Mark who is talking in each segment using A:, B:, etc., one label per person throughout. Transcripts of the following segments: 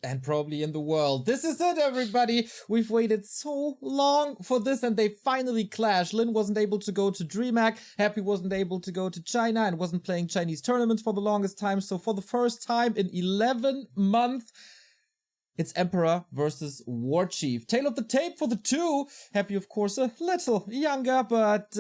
A: and probably in the world. This is it, everybody. We've waited so long for this, and they finally clash. Lin wasn't able to go to DreamHack, Happy wasn't able to go to China, and wasn't playing Chinese tournaments for the longest time. So for the first time in 11 months, it's Emperor versus War Chief. Tail of the tape for the two. Happy, of course, a little younger, but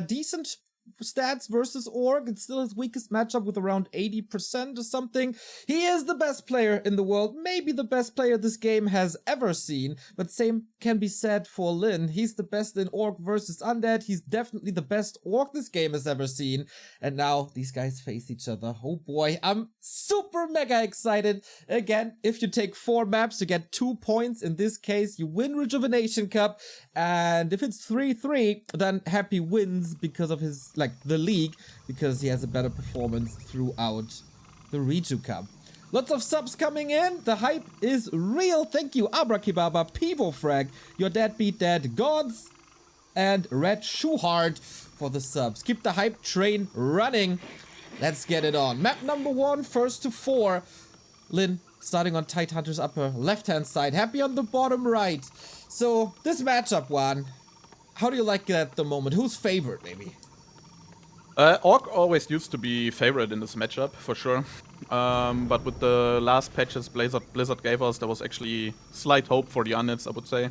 A: decent stats versus ORC. It's still his weakest matchup with around 80% or something. He is the best player in the world, maybe the best player this game has ever seen, but same can be said for Lin. He's the best in ORC versus Undead. He's definitely the best ORC this game has ever seen, and now these guys face each other. Oh boy, I'm super mega excited. Again, if you take 4 maps, you get 2 points. In this case, you win Rejuvenation Cup, and if it's 3-3, then Happy wins because of his, the league, because he has a better performance throughout the Reju Cup. Lots of subs coming in. The hype is real. Thank you, Abrakibaba, Pivofrag, Your Dad Beat Dad, Gods, and Red Shoehard for the subs. Keep the hype train running. Let's get it on. Map number 1, first to 4. Lin starting on Tidehunter's upper left-hand side. Happy on the bottom right. So, this matchup one, how do you like it at the moment? Who's favorite, maybe?
B: Orc always used to be favorite in this matchup, for sure. But with the last patches Blizzard gave us, there was actually slight hope for the Undeads, I would say.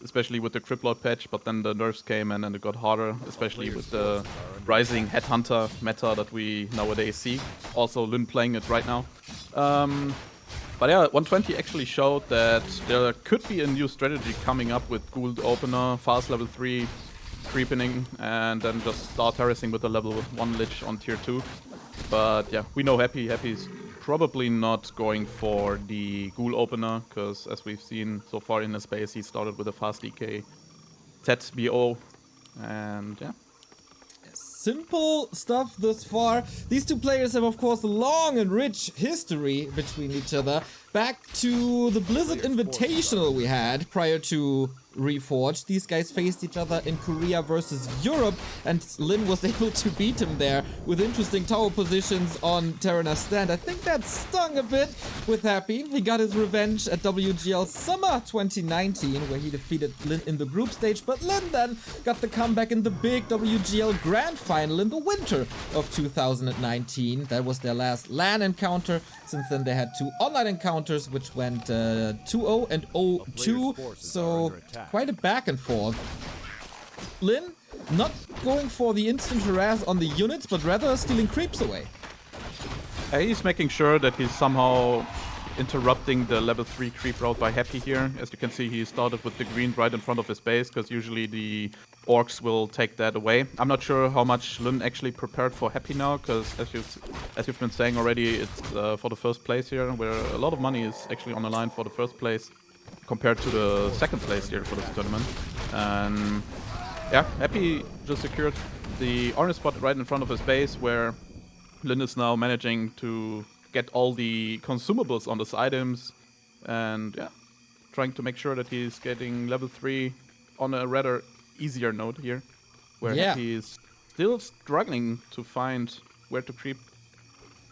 B: Especially with the Criplord patch, but then the nerfs came and then it got harder, especially with the rising Headhunter meta that we nowadays see. Also, Lin playing it right now. But yeah, 120 actually showed that there could be a new strategy coming up with Gould Opener, fast level 3, creeping, and then just start harassing with the level 1 Lich on tier 2. But yeah, we know Happy's probably not going for the Ghoul Opener, because as we've seen so far in the space, he started with a fast DK, Tet BO, and yeah.
A: Simple stuff thus far. These two players have, of course, a long and rich history between each other. Back to the Blizzard Invitational we had prior to Reforged. These guys faced each other in Korea versus Europe, and Lin was able to beat him there with interesting tower positions on Terrana's stand. I think that stung a bit with Happy. He got his revenge at WGL Summer 2019, where he defeated Lin in the group stage, but Lin then got the comeback in the big WGL Grand Final in the winter of 2019. That was their last LAN encounter. Since then they had 2 online encounters, which went 2-0 and 0-2, so quite a back and forth. Lin not going for the instant harass on the units, but rather stealing creeps away.
B: He's making sure that he's somehow interrupting the level 3 creep route by Happy here. As you can see, he started with the green right in front of his base, because usually the Orcs will take that away. I'm not sure how much Lin actually prepared for Happy now, because as you've been saying already, it's for the first place here, where a lot of money is actually on the line for the first place compared to the second place here for this tournament. And yeah, Happy just secured the orange spot right in front of his base, where Lin is now managing to get all the consumables on those items, and yeah, trying to make sure that he's getting level 3 on a rather easier note here, where Happy is still struggling to find where to creep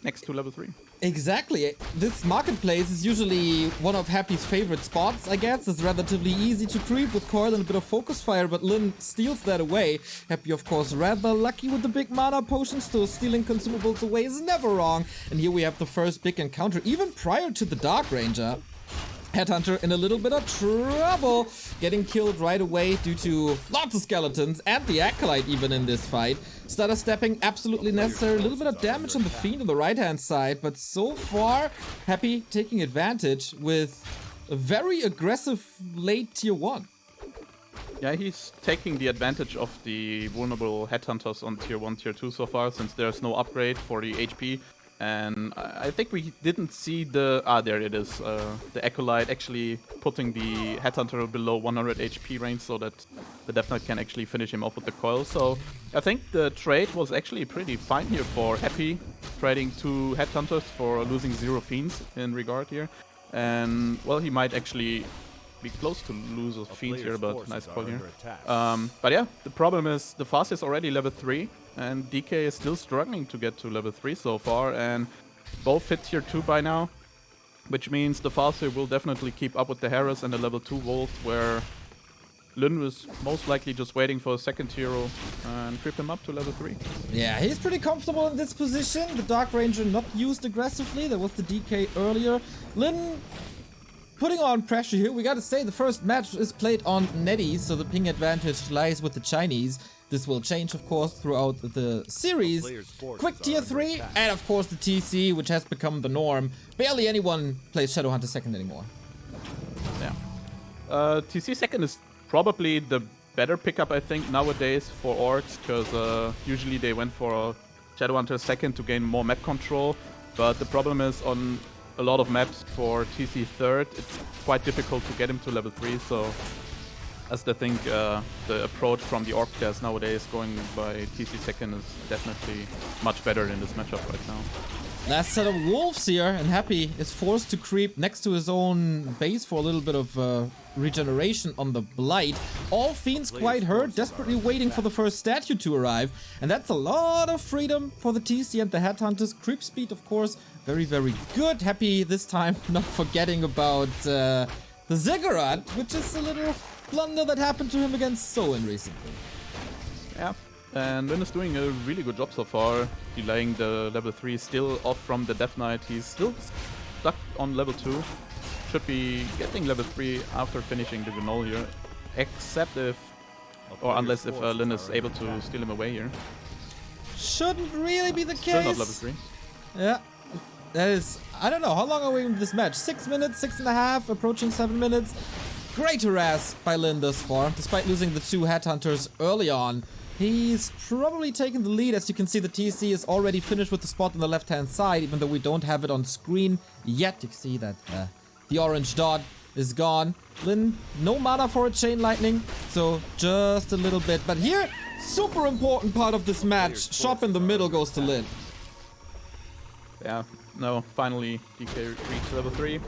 B: next to level 3.
A: Exactly. This marketplace is usually one of Happy's favorite spots, I guess. It's relatively easy to creep with Coil and a bit of focus fire, but Lin steals that away. Happy, of course, rather lucky with the big mana potions, so stealing consumables away is never wrong. And here we have the first big encounter, even prior to the Dark Ranger. Headhunter in a little bit of trouble, getting killed right away due to lots of skeletons and the Acolyte even in this fight. Stutter stepping absolutely necessary, a little bit of damage on the Fiend on the right hand side, but so far Happy taking advantage with a very aggressive late tier 1.
B: Yeah, he's taking the advantage of the vulnerable Headhunters on tier 1, tier 2 so far, since there's no upgrade for the HP. And I think we didn't see the... there it is. The Acolyte actually putting the Headhunter below 100 HP range, so that the Death Knight can actually finish him off with the coil. So I think the trade was actually pretty fine here for Happy, trading 2 Headhunters for losing 0 Fiends in regard here. And, well, he might actually be close to lose a Fiend here, but nice call here. But yeah, the problem is the fast is already level 3. And DK is still struggling to get to level 3 so far, and both hit tier 2 by now. which means the Farseer will definitely keep up with the Harris and the level 2 Wolf, where Lyn was most likely just waiting for a second hero and creep him up to level 3.
A: Yeah, he's pretty comfortable in this position. The Dark Ranger not used aggressively. There was the DK earlier. Lyn putting on pressure here. We gotta say, the first match is played on NetEase, so the ping advantage lies with the Chinese. This will change, of course, throughout the series. Quick tier 3, and of course the TC, which has become the norm. Barely anyone plays Shadowhunter second anymore.
B: Yeah. TC second is probably the better pickup, I think, nowadays for orcs, because usually they went for Shadowhunter second to gain more map control. But the problem is, on a lot of maps for TC third, it's quite difficult to get him to level 3, so as I think the approach from the orc players nowadays going by TC second is definitely much better in this matchup right now.
A: Last set of wolves here, and Happy is forced to creep next to his own base for a little bit of regeneration on the Blight. All Fiends quite hurt, desperately waiting for the first statue to arrive, and that's a lot of freedom for the TC and the Headhunters. Creep speed, of course, very, very good. Happy this time not forgetting about the Ziggurat, which is a little blunder that happened to him against Soin recently.
B: Yeah. And Lyn is doing a really good job so far, delaying the level 3, still off from the Death Knight. He's still stuck on level 2. Should be getting level 3 after finishing the Gnoll here, except if, or unless if Lyn is able to steal him away here.
A: Shouldn't really be the case.
B: Still not level 3.
A: Yeah, that is, I don't know, how long are we in this match? 6 minutes, 6.5, approaching 7 minutes. Great harass by Lyn thus far, despite losing the 2 Headhunters early on. He's probably taken the lead. As you can see, the TC is already finished with the spot on the left-hand side, even though we don't have it on screen yet. You can see that the orange dot is gone. Lyn, no mana for a Chain Lightning, so just a little bit. But here, super important part of this match. Shop in the middle goes to Lyn.
B: Yeah, no, finally DK reached level 3.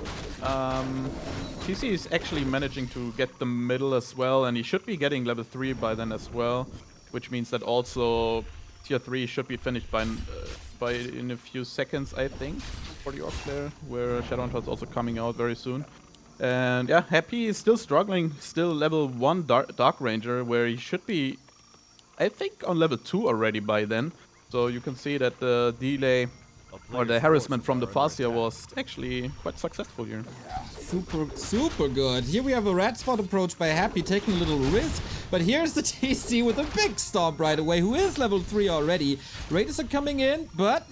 B: TC is actually managing to get the middle as well, and he should be getting level 3 by then as well. Which means that also tier 3 should be finished by in a few seconds, I think, for the orc player, where Shadowhunter is also coming out very soon. And yeah, Happy is still struggling, still level 1 Dark Ranger, where he should be, I think, on level 2 already by then. So you can see that the delay or the harassment from the Farseer was actually quite successful here.
A: Super good. Here we have a red spot approach by Happy, taking a little risk. But here's the TC with a big stomp right away, who is level 3 already. Raiders are coming in, but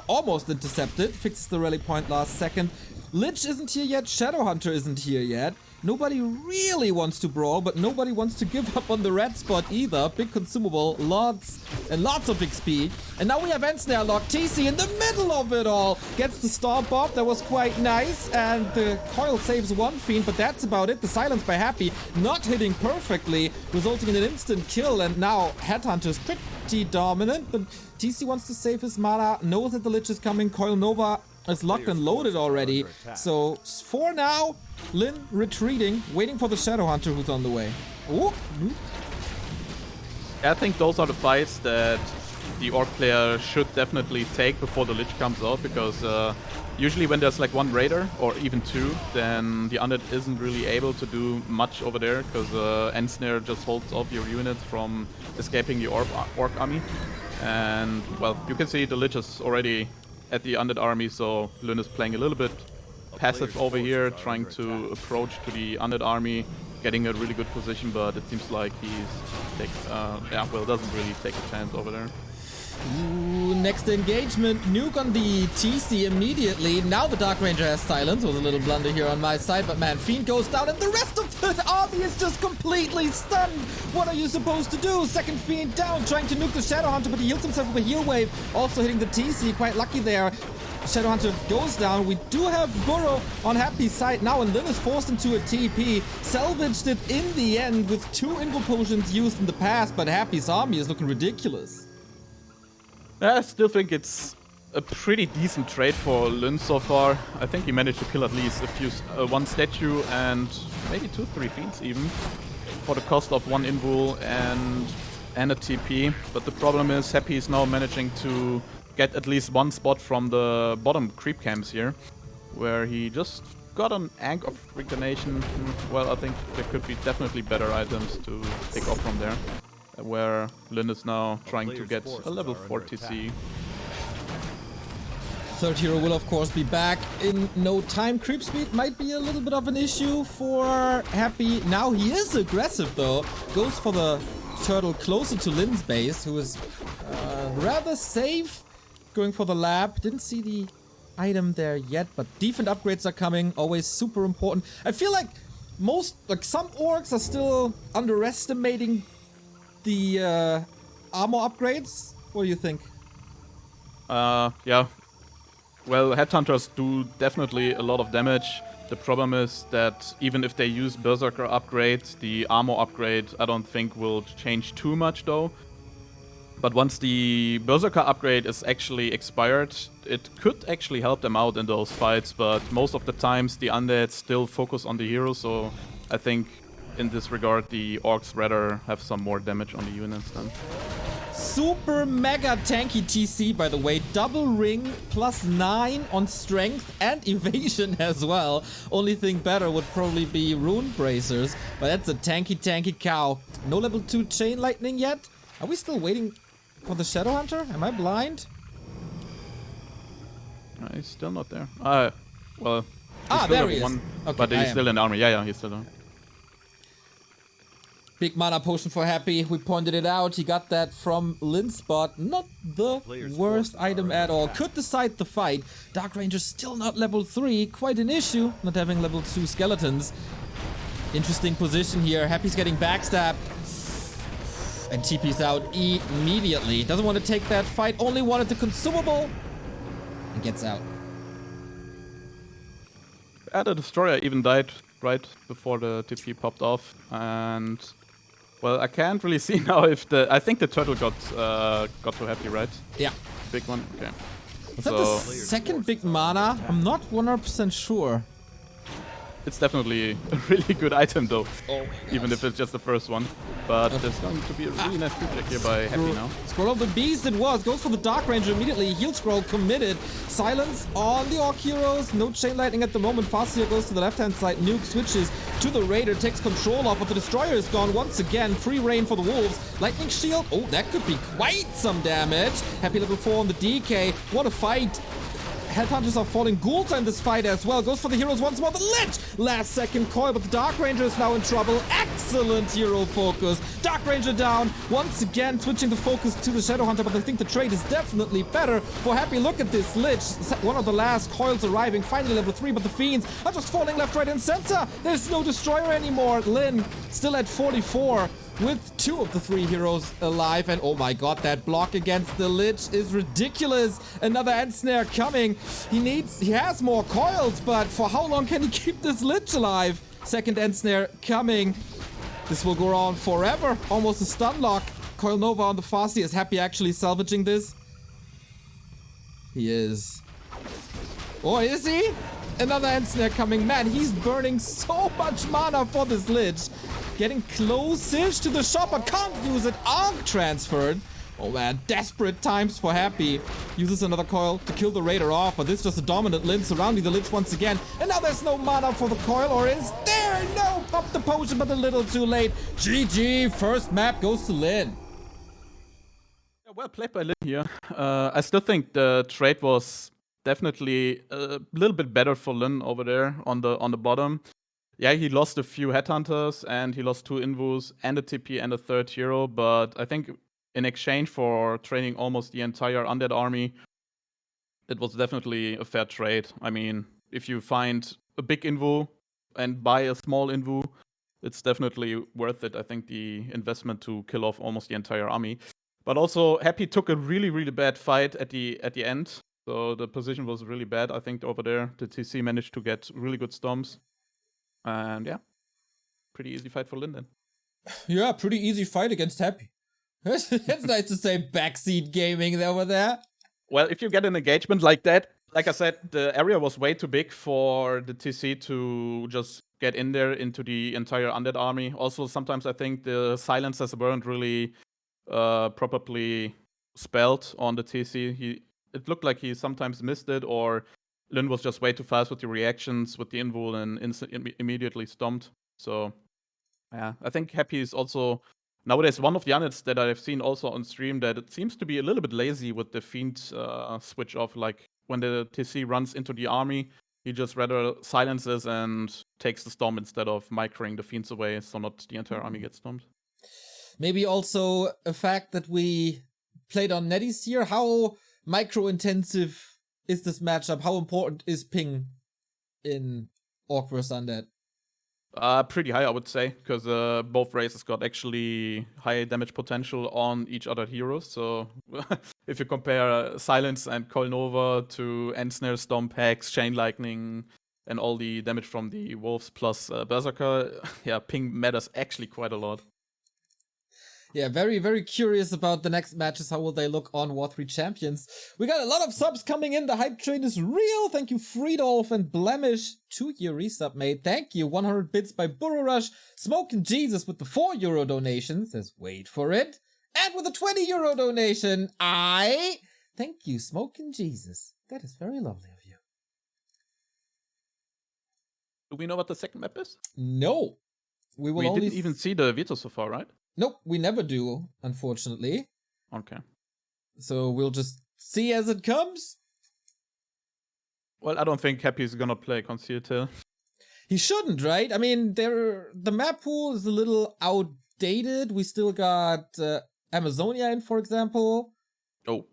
A: almost intercepted. Fixes the rally point last second. Lich isn't here yet. Shadowhunter isn't here yet. Nobody really wants to brawl, but nobody wants to give up on the red spot either. Big consumable, lots and lots of XP. And now we have Ensnare lock. TC in the middle of it all. Gets the stomp off. That was quite nice. And the coil saves one Fiend, but that's about it. The silence by Happy not hitting perfectly, resulting in an instant kill. And now Headhunter's pretty dominant, but TC wants to save his mana, knows that the Lich is coming. Coil Nova is locked and loaded already. So for now, Lyn retreating, waiting for the Shadowhunter who's on the way. Ooh.
B: I think those are the fights that the orc player should definitely take before the Lich comes out, because usually when there's like one raider or even 2, then the undead isn't really able to do much over there, because Ensnare just holds off your unit from escaping the orc army. And well, you can see the Lich is already at the undead army, so Lyn is playing a little bit passive over here, trying to approach to the undead army, getting a really good position, but it seems like he's doesn't really take a chance over there.
A: Ooh, next engagement, nuke on the TC immediately. Now the Dark Ranger has silence. Was a little blunder here on my side, but man, Fiend goes down and the rest of the army is just completely stunned. What are you supposed to do? Second Fiend down, trying to nuke the Shadowhunter, but he heals himself with a heal wave. Also hitting the TC, quite lucky there. Shadowhunter goes down. We do have Burrow on Happy's side now, and Lyn is forced into a TP. Salvaged it in the end with 2 Invo potions used in the past, but Happy's army is looking ridiculous.
B: I still think it's a pretty decent trade for Lyn so far. I think he managed to kill at least one statue and maybe 2-3 fiends even, for the cost of 1 invul and a TP. But the problem is Happy is now managing to get at least 1 spot from the bottom creep camps here. where he just got an Ankh of Reincarnation. Well, I think there could be definitely better items to pick up from there. Where Lin is now trying to get a level 4 TC.
A: Third hero will of course be back in no time. Creep speed might be a little bit of an issue for Happy. Now he is aggressive though. Goes for the turtle closer to Lin's base, who is rather safe. Going for the lab. Didn't see the item there yet, but defense upgrades are coming. Always super important. I feel like some orcs are still underestimating the armor upgrades. What do you think?
B: Yeah. Well, headhunters do definitely a lot of damage. The problem is that even if they use Berserker upgrade, the armor upgrade I don't think will change too much though. But once the Berserker upgrade is actually expired, it could actually help them out in those fights, but most of the times the undead still focus on the hero, so I think in this regard the orcs rather have some more damage on the units then.
A: Super mega tanky TC, by the way. Double ring plus 9 on strength and evasion as well. Only thing better would probably be rune bracers, but that's a tanky cow. No level 2 chain lightning yet. Are we still waiting for the Shadow Hunter? Am I blind?
B: He's still not there. Well,
A: there he is.
B: One,
A: okay,
B: but he's still in the army. Yeah, he's still there.
A: Big mana potion for Happy. We pointed it out. He got that from Linspot. Not the worst item at all. Could decide the fight. Dark Ranger's still not level 3. Quite an issue not having level 2 skeletons. Interesting position here. Happy's getting backstabbed. And TP's out immediately. Doesn't want to take that fight. Only wanted the consumable. And gets out.
B: The Destroyer even died right before the TP popped off. And... well, I can't really see now if I think the turtle got to Happy, right?
A: Yeah.
B: Big one? Okay.
A: Was that the second big mana? I'm not 100% sure.
B: It's definitely a really good item though, even if it's just the first one. But there's going to be a really nice creep check here by Happy now.
A: Scroll of the Beast it was. Goes for the Dark Ranger immediately. Heal scroll committed. Silence on the Orc heroes. No chain lightning at the moment. Fastia goes to the left-hand side. Nuke switches to the Raider. Takes control of, but the Destroyer is gone once again. Free reign for the Wolves. Lightning Shield. Oh, that could be quite some damage. Happy level 4 on the DK. What a fight. Headhunters are falling. Ghouls are in this fight as well. Goes for the heroes once more. The Lich! Last second coil, but the Dark Ranger is now in trouble. Excellent hero focus. Dark Ranger down. Once again, switching the focus to the Shadow Hunter, but I think the trade is definitely better for Happy. Look at this Lich. One of the last coils arriving. Finally level 3, but the Fiends are just falling left, right, and center. There's no Destroyer anymore. Lin still at 44. With 2 of the 3 heroes alive, and oh my god, that block against the Lich is ridiculous. Another End Snare coming. He has more coils, but for how long can he keep this Lich alive? Second End Snare coming. This will go on forever. Almost a stun lock. Coil Nova on the Fasty. Is Happy actually salvaging this? He is. Oh, is he? Another End Snare coming. Man, he's burning so much mana for this Lich. Getting close-ish to the shopper. Can't use it. Arc transferred. Oh man, desperate times for Happy. Uses another coil to kill the Raider off, but this is just a dominant Lin surrounding the Lich once again. And now there's no mana for the coil, or is there? No! Pop the potion, but a little too late. GG. First map goes to Lin.
B: Yeah, well played by Lin here. I still think the trade was definitely a little bit better for Lin over there on the bottom. Yeah, he lost a few headhunters and he lost 2 invus and a TP and a third hero, but I think in exchange for training almost the entire undead army, it was definitely a fair trade. I mean, if you find a big invu and buy a small invu, it's definitely worth it. I think the investment to kill off almost the entire army. But also, Happy took a really, really bad fight at the end. So the position was really bad, I think, over there. The TC managed to get really good stomps. And yeah, pretty easy fight for Lin then.
A: Yeah, pretty easy fight against Happy. It's nice to say backseat gaming over there.
B: Well, if you get an engagement like that, like I said, the area was way too big for the TC to just get in there into the entire undead army. Also, sometimes I think the silencers weren't really properly spelled on the TC. It looked like he sometimes missed it, or Lin was just way too fast with the reactions, with the invul, and immediately stomped. So, yeah, I think Happy is also nowadays one of the units that I've seen also on stream that it seems to be a little bit lazy with the Fiend switch off. Like when the TC runs into the army, he just rather silences and takes the stomp instead of microing the Fiends away, so not the entire army gets stomped.
A: Maybe also a fact that we played on Netties here. How micro-intensive is this matchup? How important is ping in Orc vs. Undead?
B: Pretty high, I would say, because both races got actually high damage potential on each other heroes. So if you compare Silence and Coil Nova to Ensnare, Stomp, Hex, Chain Lightning, and all the damage from the Wolves plus Berserker, yeah, ping matters actually quite a lot.
A: Yeah, very, very curious about the next matches. How will they look on War 3 Champions? We got a lot of subs coming in. The hype train is real. Thank you, Friedolf and Blemish. 2-year resub made. Thank you. 100 bits by Burrow Rush. Smoking Jesus with the €4 donation. Says, wait for it. And with a €20 donation, thank you, Smoking Jesus. That is very lovely of you.
B: Do we know what the second map is?
A: No. We
B: didn't even see the veto so far, right?
A: Nope, we never do, unfortunately.
B: Okay.
A: So we'll just see as it comes.
B: Well, I don't think Happy is gonna play Concealed Hill.
A: He shouldn't, right? I mean, the map pool is a little outdated. We still got Amazonia in, for example.
B: Oh.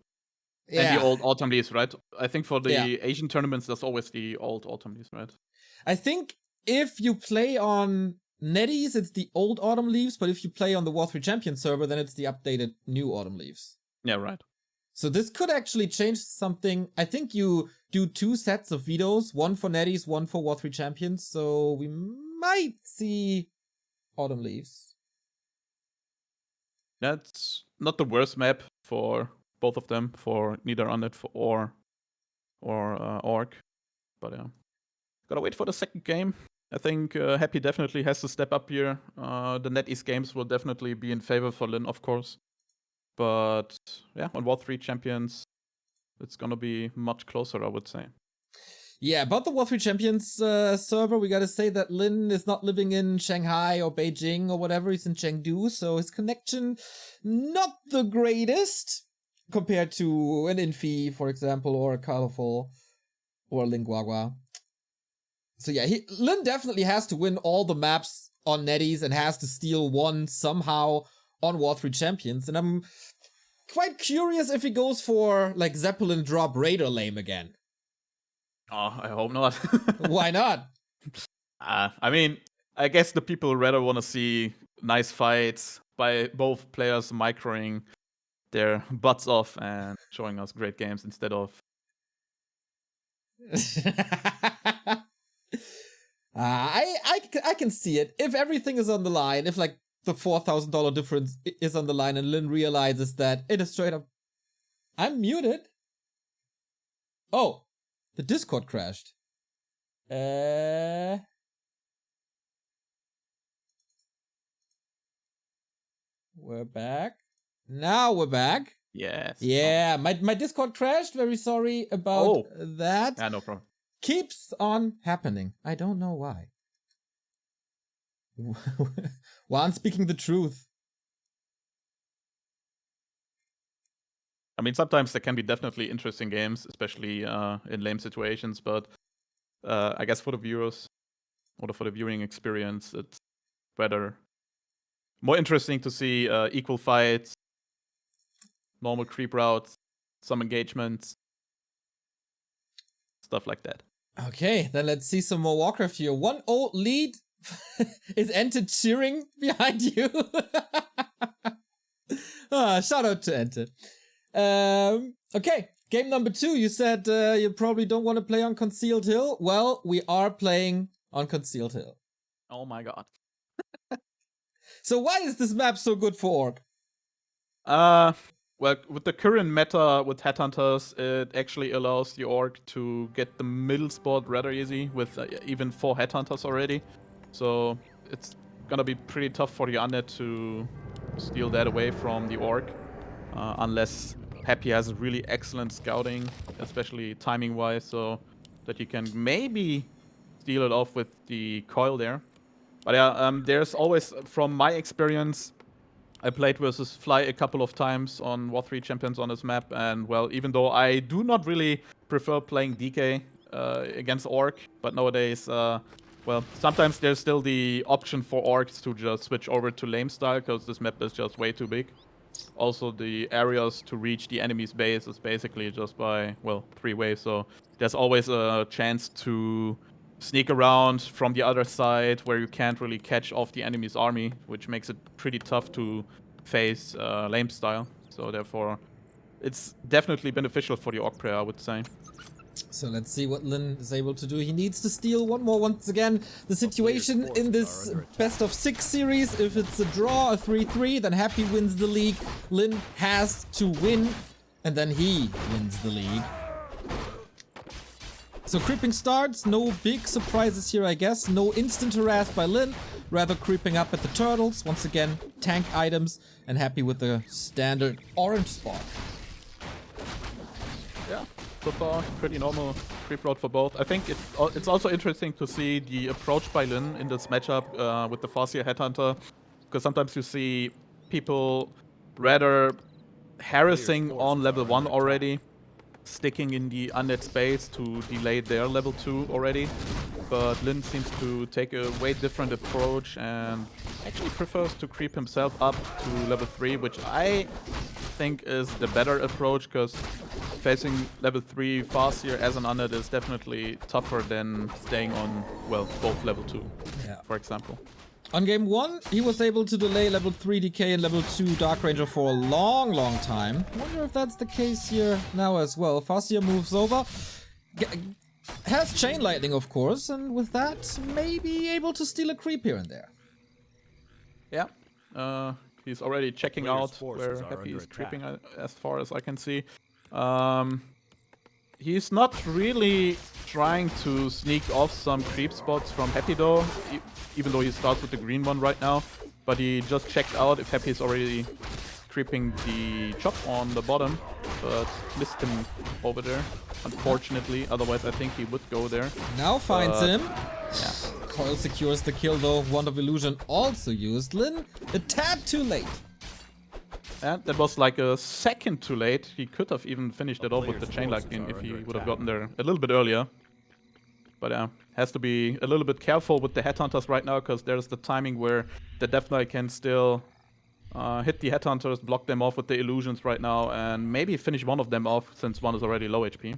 A: Yeah.
B: And the old Autumn Leaves, right? I think for the
A: Yeah.
B: Asian tournaments, there's always the old Autumn Leaves, right?
A: I think if you play on Netties, it's the old Autumn Leaves, but if you play on the War 3 Champion server, then it's the updated new Autumn Leaves.
B: Yeah, right.
A: So this could actually change something. I think you do 2 sets of vetoes, one for Netties, one for War 3 Champions, so we might see Autumn Leaves.
B: That's not the worst map for both of them, for neither Undead or Orc. But yeah. Gotta wait for the second game. I think Happy definitely has to step up here. The NetEase games will definitely be in favor for Lin, of course. But yeah, on War 3 Champions, it's gonna be much closer, I would say.
A: Yeah, about the War 3 Champions server, we gotta say that Lin is not living in Shanghai or Beijing or whatever. He's in Chengdu, so his connection not the greatest compared to an Infi, for example, or a Colorful or a Linguagua. So yeah, Lin definitely has to win all the maps on Netties and has to steal one somehow on War 3 Champions. And I'm quite curious if he goes for, like, Zeppelin drop Raider lame again.
B: Oh, I hope not.
A: Why not?
B: I mean, I guess the people rather want to see nice fights by both players microing their butts off and showing us great games instead of...
A: I can see it. If everything is on the line, if like the $4,000 difference is on the line and Lin realizes that it is straight up... I'm muted. Oh, the Discord crashed. We're back. Now we're back.
B: Yes.
A: Yeah, my Discord crashed. Very sorry about that.
B: Yeah, no problem.
A: Keeps on happening. I don't know why. Well, I'm speaking the truth.
B: I mean, sometimes there can be definitely interesting games, especially in lame situations, but I guess for the viewers or for the viewing experience, it's better, more interesting to see equal fights, normal creep routes, some engagements, stuff like that.
A: Okay, then let's see some more Warcraft here. 1-0 lead. Is Ente cheering behind you? Shout out to Ente. Okay, game number 2. You said you probably don't want to play on Concealed Hill. Well, we are playing on Concealed Hill.
B: Oh my god.
A: So why is this map so good for Orc?
B: Well, with the current meta with Headhunters, it actually allows the Orc to get the middle spot rather easy with even 4 Headhunters already. So it's gonna be pretty tough for the Undead to steal that away from the Orc. Unless Happy has really excellent scouting, especially timing-wise. So that he can maybe steal it off with the coil there. But yeah, there's always, from my experience, I played versus Fly a couple of times on War 3 Champions on this map, and well, even though I do not really prefer playing DK against Orc, but nowadays, well, sometimes there's still the option for Orcs to just switch over to lame style, because this map is just way too big. Also, the areas to reach the enemy's base is basically just by, well, 3 ways, so there's always a chance to sneak around from the other side where you can't really catch off the enemy's army, which makes it pretty tough to face lame style. So therefore, it's definitely beneficial for the Orc player, I would say.
A: So let's see what Lin is able to do. He needs to steal one more once again. The situation in this best of 6 series, if it's a draw, a 3-3, then Happy wins the league. Lin has to win, and then he wins the league. So creeping starts, no big surprises here, I guess. No instant harass by Lin, rather creeping up at the turtles. Once again, tank items, and Happy with the standard orange spot.
B: Yeah, so far, pretty normal creep route for both. I think it's also interesting to see the approach by Lin in this matchup with the Farseer Headhunter, because sometimes you see people rather harassing on level 1 already, sticking in the undead space to delay their level 2 already. But Lin seems to take a way different approach and actually prefers to creep himself up to level 3, which I think is the better approach, because facing level 3 Farseer as an undead is definitely tougher than staying on, well, both level 2, for example.
A: On game 1, he was able to delay level 3 DK and level 2 Dark Ranger for a long, long time. I wonder if that's the case here now as well. Farseer moves over, has Chain Lightning, of course, and with that, maybe able to steal a creep here and there.
B: Yeah, he's already checking out where Happy is creeping as far as I can see. He's not really trying to sneak off some creep spots from Happy though, even though he starts with the green one right now. But he just checked out if Happy is already creeping the chop on the bottom, but missed him over there, unfortunately. Otherwise, I think he would go there.
A: Now finds him.
B: Yeah.
A: Coil secures the kill though. Wand of Illusion also used. Lin, a tad too late.
B: And that was like a second too late. He could have even finished it off with the Chain Lightning if he would have gotten there a little bit earlier. But yeah, has to be a little bit careful with the Headhunters right now, because there's the timing where the Death Knight can still hit the Headhunters, block them off with the illusions right now, and maybe finish one of them off since one is already low HP.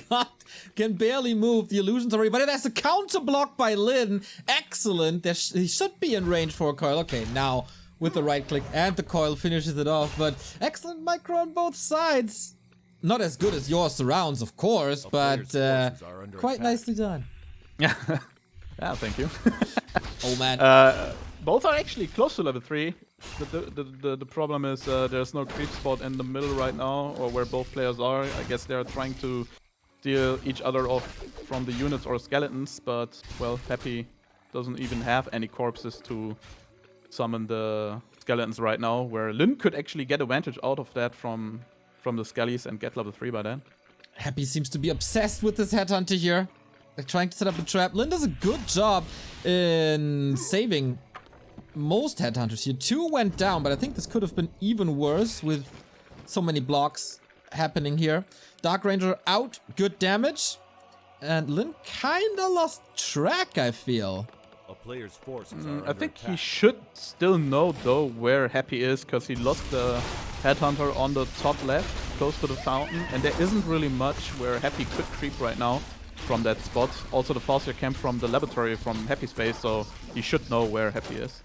A: God, can barely move the illusions already, but it has a counter block by Lin. Excellent. He should be in range for a coil. Okay, now with the right click and the coil finishes it off, but excellent micro on both sides. Not as good as your surrounds, of course, but quite nicely done.
B: Yeah, yeah, thank you.
A: Oh man.
B: Both are actually close to level 3. The problem is there's no creep spot in the middle right now, or where both players are. I guess they're trying to steal each other off from the units or skeletons, but, well, Happy doesn't even have any corpses to summon the skeletons right now, where Lin could actually get advantage out of that from the skellies and get level 3 by then.
A: Happy seems to be obsessed with this Headhunter here. They're trying to set up a trap. Lin does a good job in saving most Headhunters here. 2 went down, but I think this could have been even worse with so many blocks happening here. Dark Ranger out, good damage. And Lin kinda lost track, I feel.
B: I think he should still know though where Happy is, because he lost the Headhunter on the top left, close to the fountain, and there isn't really much where Happy could creep right now from that spot. Also, the Farseer came from the laboratory from Happy space, so he should know where Happy is.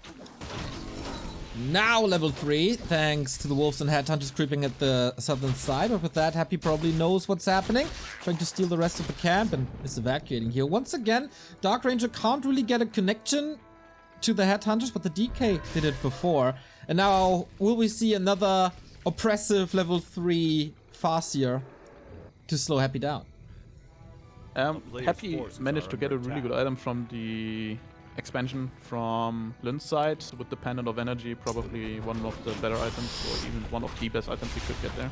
A: Now level 3, thanks to the Wolves and Headhunters creeping at the southern side. But with that, Happy probably knows what's happening. Trying to steal the rest of the camp and is evacuating here. Once again, Dark Ranger can't really get a connection to the Headhunters, but the DK did it before. And now, will we see another oppressive level 3 Farseer to slow Happy down?
B: Happy managed to get a really good item from the expansion from Lin's side with the Pendant of Energy, probably one of the better items, or even one of the best items he could get there.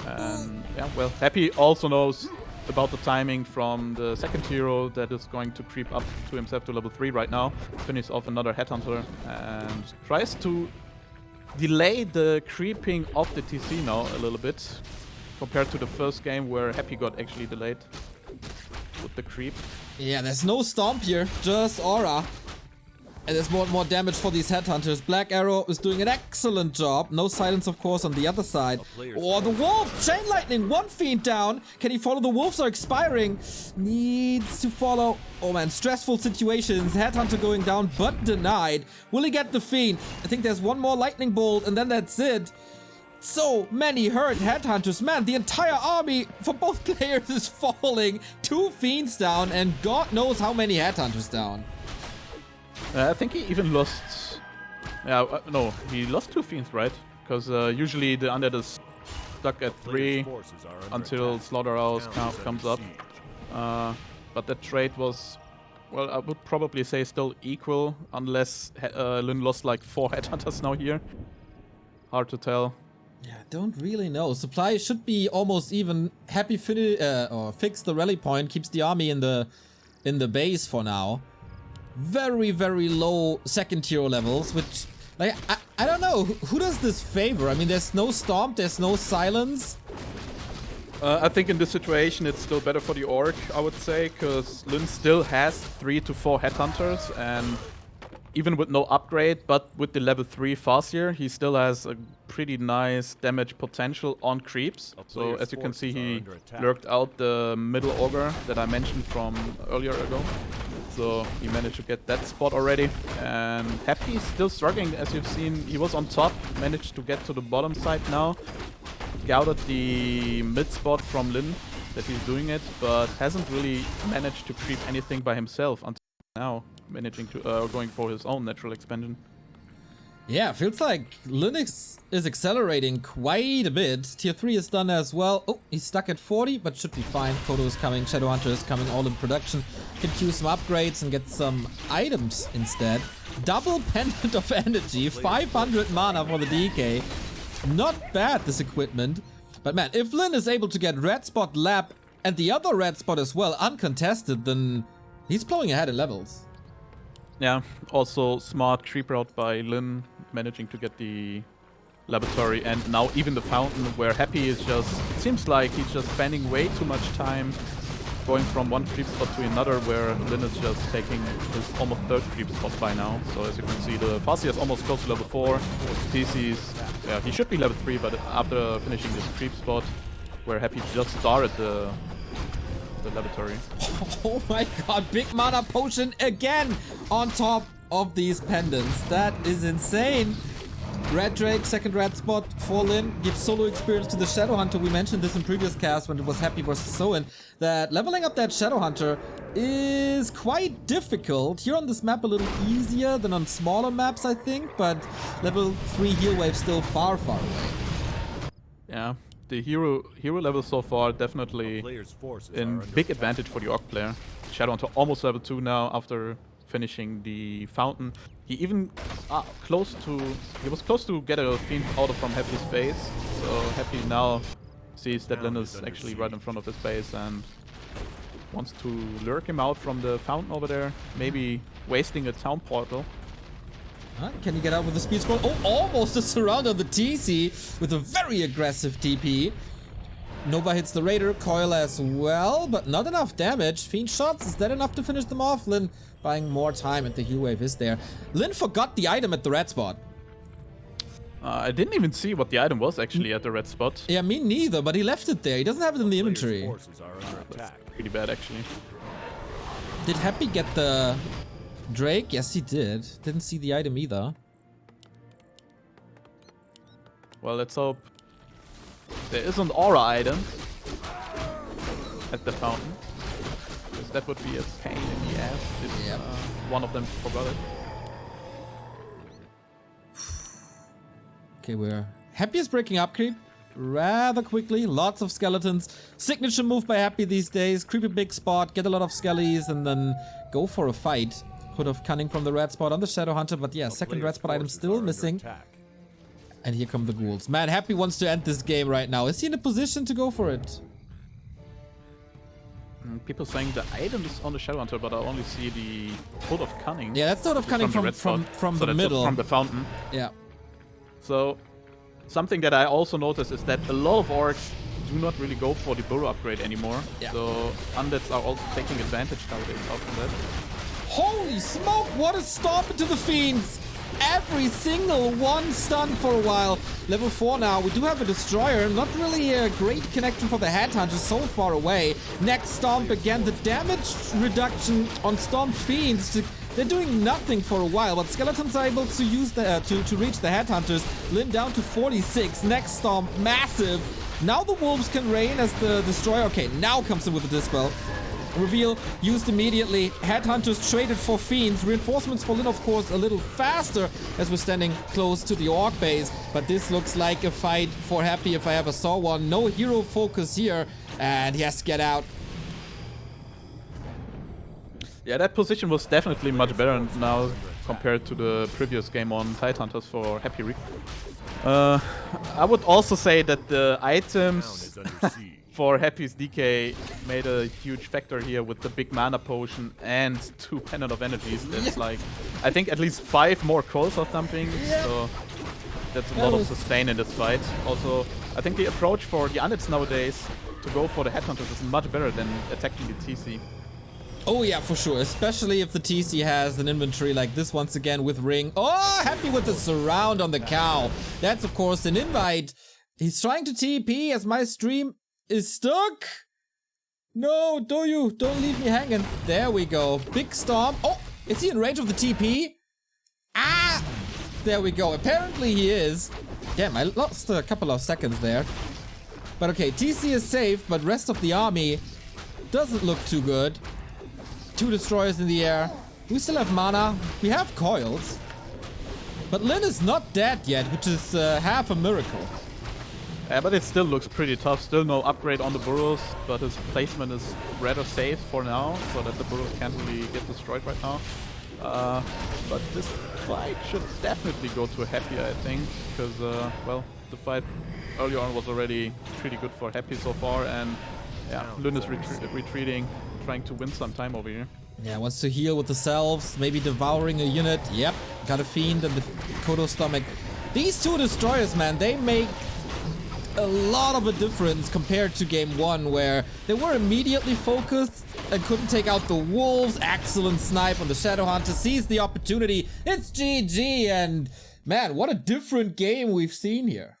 B: And yeah, well, Happy also knows about the timing from the second hero that is going to creep up to himself to level 3 right now. Finish off another Headhunter and tries to delay the creeping of the TC now a little bit compared to the first game where Happy got actually delayed with the creep.
A: Yeah, there's no Stomp here, just Aura. And there's more and more damage for these Headhunters. Black Arrow is doing an excellent job. No silence, of course, on the other side. Oh, the Wolf! Chain Lightning, one Fiend down. Can he follow? The Wolves are expiring. Needs to follow. Oh man, stressful situations. Headhunter going down, but denied. Will he get the Fiend? I think there's one more Lightning Bolt, and then that's it. So many hurt Headhunters. Man, the entire army for both players is falling. 2 Fiends down, and God knows how many Headhunters down.
B: I think he even lost... no, he lost 2 Fiends, right? Because usually the Undead is stuck at 3 until Slaughterhouse comes up. But that trade was, well, I would probably say still equal, unless Lin lost like 4 Headhunters now here. Hard to tell.
A: Yeah, don't really know. Supply should be almost even. Happy or fix the rally point, keeps the army in the base for now. Very, very low second hero levels, which, like, I don't know. Who does this favor? I mean, there's no Stomp, there's no Silence.
B: I think in this situation it's still better for the Orc, I would say, because Lin still has 3 to 4 Headhunters, and even with no upgrade, but with the level 3 Farseer, he still has a pretty nice damage potential on creeps. So as you can see, he lurked out the middle Ogre that I mentioned from earlier ago. So he managed to get that spot already. And Happy is still struggling, as you've seen. He was on top, managed to get to the bottom side now. Scouted the mid spot from Lin that he's doing it, but hasn't really managed to creep anything by himself until now, managing to going for his own natural expansion.
A: Yeah, feels like Linux is accelerating quite a bit. Tier 3 is done as well. Oh, he's stuck at 40, but should be fine. Kodo is coming, Shadowhunter is coming, all in production. Can queue some upgrades and get some items instead. Double Pendant of Energy, 500 mana for the DK. Not bad, this equipment. But man, if Lin is able to get Red Spot Lab and the other Red Spot as well uncontested, then he's blowing ahead in levels.
B: Yeah, also smart creep route by Lin, managing to get the laboratory and now even the fountain, where Happy is just, it seems like he's just spending way too much time going from one creep spot to another, where Lin is just taking his almost 3rd creep spot by now. So as you can see, the Farseer is almost close to level 4. TC's, yeah, he should be level 3, but after finishing this creep spot, where Happy just started the laboratory.
A: Oh my god, big mana potion again on top of these pendants. That is insane. Red Drake, second red spot for Lin, gives solo experience to the Shadowhunter. We mentioned this in previous cast when it was Happy versus Soin, that leveling up that Shadowhunter is quite difficult. Here on this map a little easier than on smaller maps, I think, but level 3 heal wave still far, far away.
B: Yeah. The hero level so far definitely in big advantage for the Orc player. Shadowhunter almost level 2 now after finishing the fountain. He even he was close to get a Fiend out from Happy's base. So Happy now sees that Lin is actually right in front of his base and wants to lurk him out from the fountain over there, maybe wasting a town portal.
A: Can he get out with the speed scroll? Oh, almost a surround on the TC with a very aggressive TP. Nova hits the Raider, Coil as well, but not enough damage. Fiend shots, is that enough to finish them off? Lin buying more time, and the heal wave is there. Lin forgot the item at the red spot.
B: I didn't even see what the item was actually at the red spot.
A: Yeah, me neither, but he left it there. He doesn't have it in the inventory.
B: That's pretty bad actually.
A: Did Happy get the Drake? Yes, he did. Didn't see the item either.
B: Well, let's hope there is an aura item at the fountain, because that would be a pain in the ass if one of them forgot it. Okay, we're Happy is breaking up creep rather quickly. Lots of skeletons. Signature move by Happy these days. Creep a big spot, get a lot of skellies, and then go for a fight. Could have cunning from the red spot on the Shadowhunter, but yeah, second red spot item still missing. And here come the ghouls. Man, Happy wants to end this game right now. Is he in a position to go for it? People saying the item is on the Shadow Hunter, but I only see the Foot of Cunning.
A: Yeah, that's sort of coming from
B: so
A: the middle.
B: From the fountain.
A: Yeah.
B: So, something that I also noticed is that a lot of orcs do not really go for the burrow upgrade anymore.
A: Yeah.
B: So, undeads are also taking advantage nowadays of that.
A: Holy smoke, what a stomp into the Fiends! Every single one stunned for a while. Level 4 now. We do have a Destroyer. Not really a great connection for the Headhunter, so far away. Next Stomp again. The damage reduction on Stomped Fiends. They're doing nothing for a while, but Skeletons are able to use the to reach the Headhunters. Lyn down to 46. Next Stomp, massive. Now the Wolves can reign as the Destroyer. Okay, now comes in with the Dispel. Reveal used immediately. Headhunters traded for Fiends. Reinforcements for Lyn, of course, a little faster as we're standing close to the Orc base. But this looks like a fight for Happy if I ever saw one. No hero focus here, and he has to get out.
B: Yeah, that position was definitely much better now compared to the previous game on Tidehunters for Happy. I would also say that the items for Happy's DK made a huge factor here with the big mana potion and 2 Pendant of Energies. That's like, I think at least 5 more calls or something. So that's a lot of sustain in this fight. Also, I think the approach for the undeads nowadays to go for the Headhunters is much better than attacking the TC.
A: Oh yeah, for sure. Especially if the TC has an inventory like this once again with Ring. Oh, Happy with the surround on the cow. That's of course an invite. He's trying to TP as my stream is stuck. No, don't leave me hanging. There we go. Big Stomp. Oh, is he in range of the TP? Ah, there we go. Apparently he is. Damn, I lost a couple of seconds there. But okay, TC is safe, but rest of the army doesn't look too good. 2 destroyers in the air. We still have mana. We have coils. But Lyn is not dead yet, which is half a miracle.
B: Yeah, but it still looks pretty tough. Still no upgrade on the burrows, but his placement is rather safe for now, so that the burrows can't really get destroyed right now. But this fight should definitely go to Happy, I think, because, well, the fight earlier on was already pretty good for Happy so far, and yeah, Lyn is retreating, trying to win some time over here.
A: Yeah, wants to heal with the selves, maybe devouring a unit. Yep, got a Fiend and the Kodo Stomach. These 2 destroyers, man, they make a lot of a difference compared to game 1, where they were immediately focused and couldn't take out the Wolves. Excellent snipe on the Shadow Hunter, sees the opportunity. It's GG, and man, what a different game we've seen here.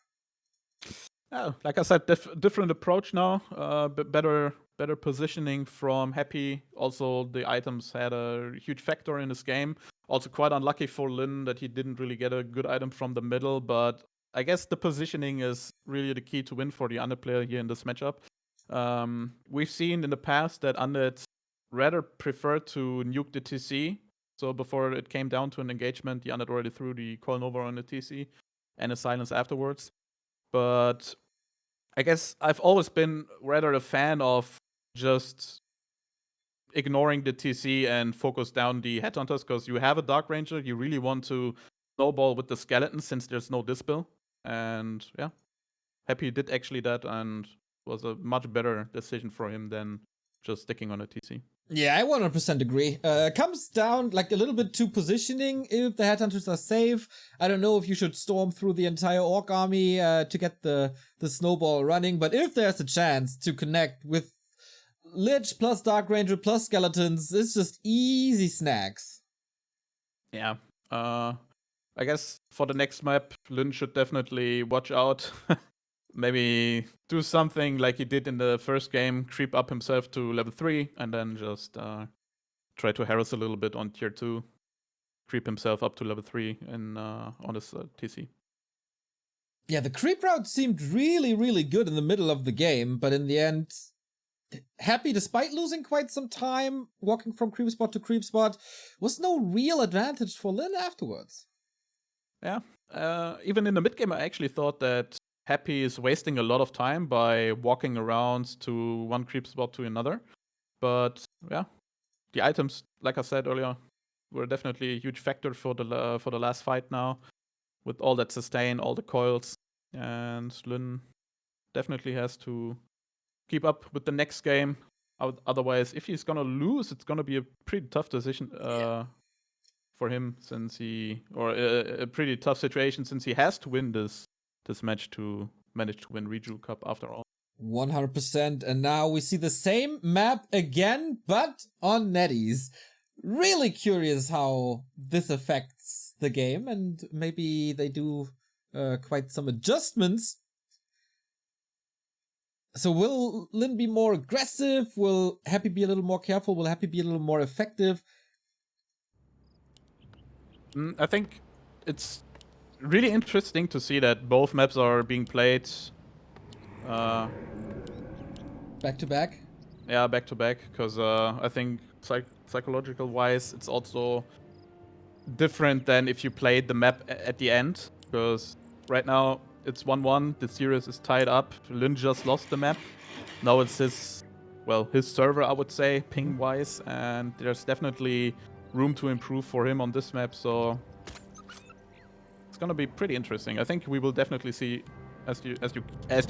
B: Yeah, like I said, different approach now. Better positioning from Happy. Also, the items had a huge factor in this game. Also, quite unlucky for Lyn that he didn't really get a good item from the middle, but I guess the positioning is really the key to win for the Undead player here in this matchup. We've seen in the past that Undead rather prefer to nuke the TC. So before it came down to an engagement, the Undead already threw the Coil Nova on the TC and a silence afterwards. But I guess I've always been rather a fan of just ignoring the TC and focus down the Headhunters, because you have a Dark Ranger, you really want to snowball with the Skeletons since there's no Dispel. And yeah, Happy did actually that, and was a much better decision for him than just sticking on a TC.
A: Yeah, I 100% agree. Comes down like a little bit to positioning. If the Headhunters are safe, I don't know if you should storm through the entire Orc army to get the snowball running. But if there's a chance to connect with Lich plus Dark Ranger plus Skeletons, it's just easy snacks.
B: Yeah. I guess for the next map, Lyn should definitely watch out. Maybe do something like he did in the first game, creep up himself to level 3, and then just try to harass a little bit on tier 2, creep himself up to level 3 on his TC.
A: Yeah, the creep route seemed really, really good in the middle of the game, but in the end, Happy, despite losing quite some time, walking from creep spot to creep spot, was no real advantage for Lyn afterwards.
B: Yeah, even in the mid game, I actually thought that Happy is wasting a lot of time by walking around to one creep spot to another. But yeah, the items, like I said earlier, were definitely a huge factor for the last fight now, with all that sustain, all the coils, and Lyn definitely has to keep up with the next game, Otherwise, if he's gonna lose, it's gonna be a pretty tough decision for him, since a pretty tough situation, since he has to win this match to manage to win Reju Cup after all.
A: 100%. And now we see the same map again, but on NetEase. Really curious how this affects the game, and maybe they do quite some adjustments. So will Lin be more aggressive? Will Happy be a little more careful? Will Happy be a little more effective?
B: I think it's really interesting to see that both maps are being played
A: back to back.
B: Yeah, back to back, because I think psychological wise, it's also different than if you played the map at the end, because right now it's 1-1, the series is tied up, Lin just lost the map. Now it's his server, I would say, ping wise, and there's definitely room to improve for him on this map, so it's gonna be pretty interesting. I think we will definitely see, as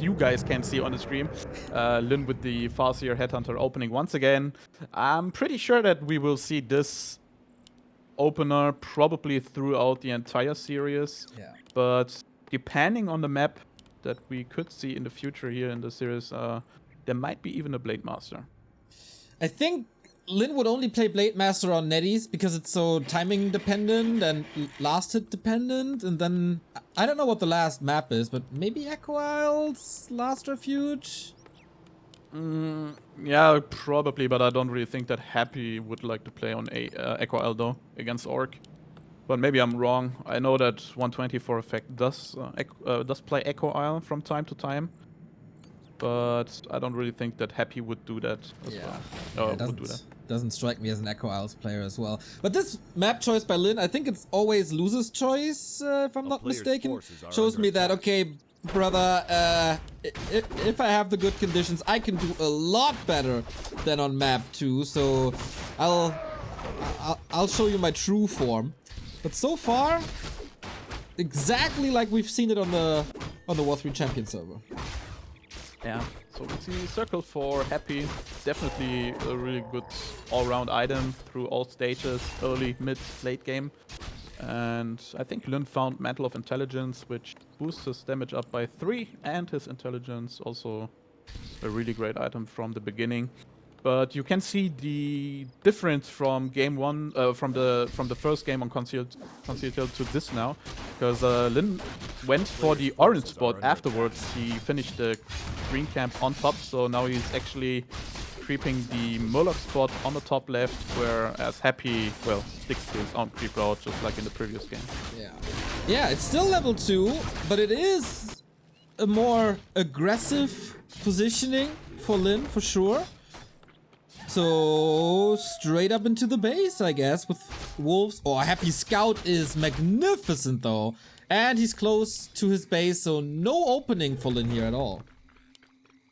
B: you guys can see on the stream, Lin with the Farseer Headhunter opening once again. I'm pretty sure that we will see this opener probably throughout the entire series.
A: Yeah.
B: But depending on the map that we could see in the future here in the series, there might be even a Blade Master.
A: I think Lin would only play Blade Master on NetEase because it's so timing dependent and last hit dependent, and then I don't know what the last map is, but maybe Echo Isle's Last Refuge?
B: Yeah, probably, but I don't really think that Happy would like to play on Echo Isle though against Orc. But maybe I'm wrong. I know that 120 for effect does play Echo Isle from time to time, but I don't really think that Happy would do that as well.
A: Doesn't strike me as an Echo Isles player as well. But this map choice by Lin, I think it's always loser's choice, if I'm not mistaken. Shows me that, okay, brother, if I have the good conditions, I can do a lot better than on map 2. So I'll show you my true form. But so far, exactly like we've seen it on the War3 Champion server.
B: Yeah, so we see Circle for Happy, definitely a really good all-round item through all stages, early, mid, late game. And I think Lin found Mantle of Intelligence, which boosts his damage up by 3, and his intelligence, also a really great item from the beginning. But you can see the difference from game 1, from the first game on Concealed Hill to this now, because Lin went for the orange spot afterwards. He finished the green camp on top, so now he's actually creeping the Murloc spot on the top left, whereas Happy, sticks to his own creep route, just like in the previous game.
A: Yeah, it's still level 2, but it is a more aggressive positioning for Lin, for sure. So, straight up into the base, I guess, with Wolves. Oh, Happy Scout is magnificent, though. And he's close to his base, so no opening for Lin here at all.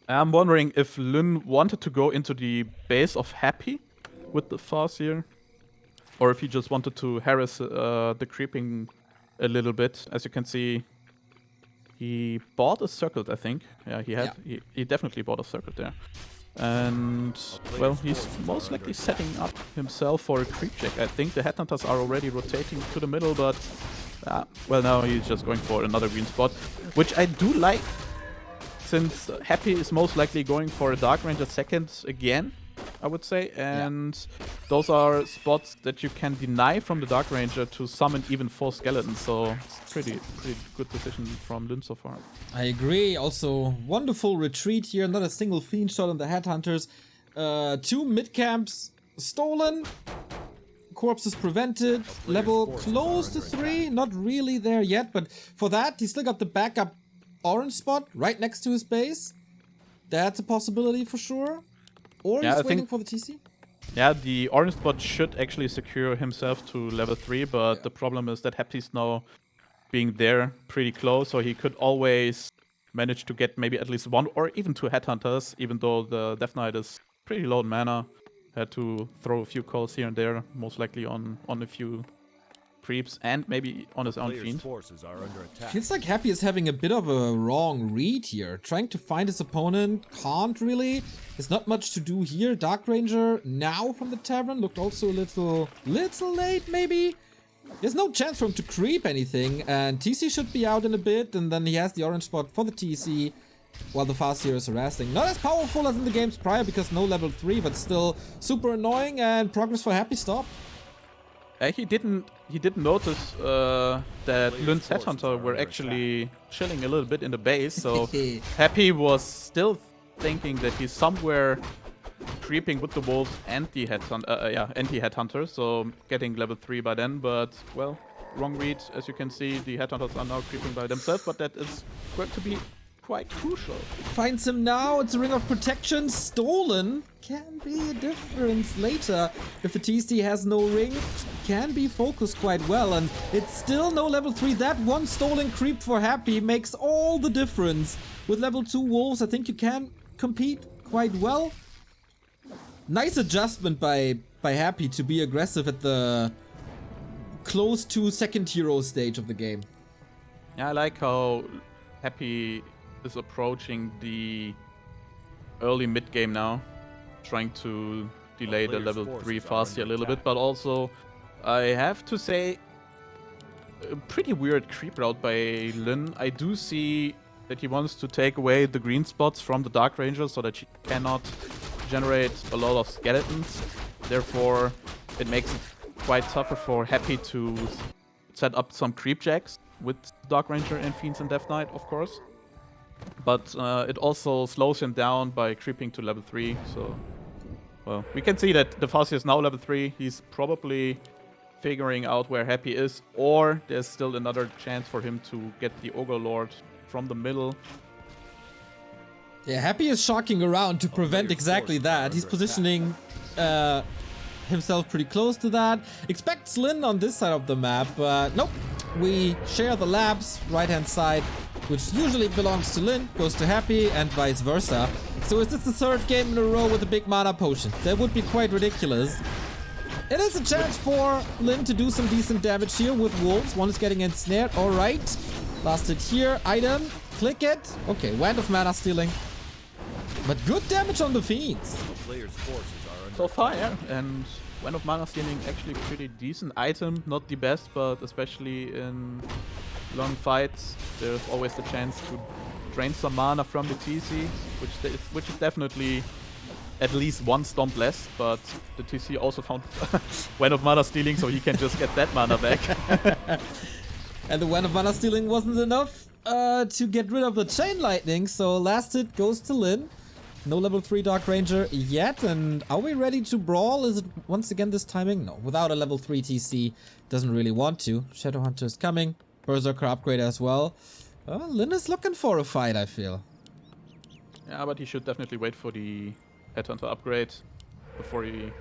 B: I'm wondering if Lin wanted to go into the base of Happy with the Farseer, or if he just wanted to harass the creeping a little bit. As you can see, he bought a circuit, I think. Yeah, he definitely bought a circuit there. And, he's most likely setting up himself for a creep check. I think the Headhunters are already rotating to the middle, but, now he's just going for another green spot, which I do like, since Happy is most likely going for a Dark Ranger second again, I would say, and those are spots that you can deny from the Dark Ranger to summon even 4 skeletons, so it's pretty good decision from Lin so far.
A: I agree. Also, wonderful retreat here, not a single fiend shot on the Headhunters. 2 mid camps stolen, corpses prevented, level close to 3, not really there yet, but for that he still got the backup orange spot right next to his base. That's a possibility for sure. Or he's waiting for the TC?
B: Yeah, the orange spot should actually secure himself to level 3, but the problem is that Happy's now being there pretty close, so he could always manage to get maybe at least 1 or even 2 Headhunters, even though the Death Knight is pretty low in mana. Had to throw a few calls here and there, most likely on a few creeps and maybe on his own
C: Player's
B: fiend.
C: forces are under attack.
A: Feels like Happy is having a bit of a wrong read here. Trying to find his opponent, can't really. There's not much to do here. Dark Ranger now from the Tavern looked also a little late maybe. There's no chance for him to creep anything, and TC should be out in a bit, and then he has the orange spot for the TC while the Farseer is harassing. Not as powerful as in the games prior because no level 3, but still super annoying, and progress for Happy stop.
B: He didn't notice that Lund's Headhunter were actually chilling a little bit in the base, so Happy was still thinking that he's somewhere creeping with the wolves and the Headhunter, so getting level 3 by then, but well, wrong read. As you can see, the Headhunters are now creeping by themselves, but that is going to be quite crucial.
A: Finds him now, it's a Ring of Protection, stolen. Can be a difference later. If the TC has no ring, can be focused quite well, and it's still no level 3. That one stolen creep for Happy makes all the difference. With level 2 wolves, I think you can compete quite well. Nice adjustment by Happy to be aggressive at the close to second hero stage of the game.
B: Yeah, I like how Happy is approaching the early mid game now, trying to delay the level 3 Farseer a little bit, but also I have to say a pretty weird creep route by Lin. I do see that he wants to take away the green spots from the Dark Ranger so that she cannot generate a lot of skeletons. Therefore, it makes it quite tougher for Happy to set up some creep jacks with Dark Ranger and Fiends and Death Knight, of course. But it also slows him down by creeping to level 3, so... Well, we can see that the Farseer is now level 3. He's probably figuring out where Happy is, or there's still another chance for him to get the Ogre Lord from the middle.
A: Yeah, Happy is shocking around to prevent exactly that. He's positioning himself pretty close to that. Expects Lin on this side of the map, but nope. We share the labs, right-hand side, which usually belongs to Lin, goes to Happy, and vice versa. So is this the third game in a row with a big mana potion? That would be quite ridiculous. It is a chance for Lin to do some decent damage here with wolves. One is getting ensnared, alright. Last hit here, item, click it. Okay, Wand of Mana Stealing. But good damage on the Fiends.
C: Player's forces are under
B: So far, yeah. And Wand of Mana Stealing actually pretty decent item. Not the best, but especially in long fights, there's always the chance to drain some mana from the TC, which is definitely at least one stomp less, but the TC also found Wand of Mana Stealing, so he can just get that mana back.
A: And the Wand of Mana Stealing wasn't enough to get rid of the Chain Lightning, so last hit goes to Lin. No level 3 Dark Ranger yet, and are we ready to brawl? Is it once again this timing? No, without a level 3 TC, doesn't really want to. Shadowhunter is coming, Berserker upgrade as well. Lin is looking for a fight, I feel.
B: Yeah, but he should definitely wait for the Headhunter upgrade before he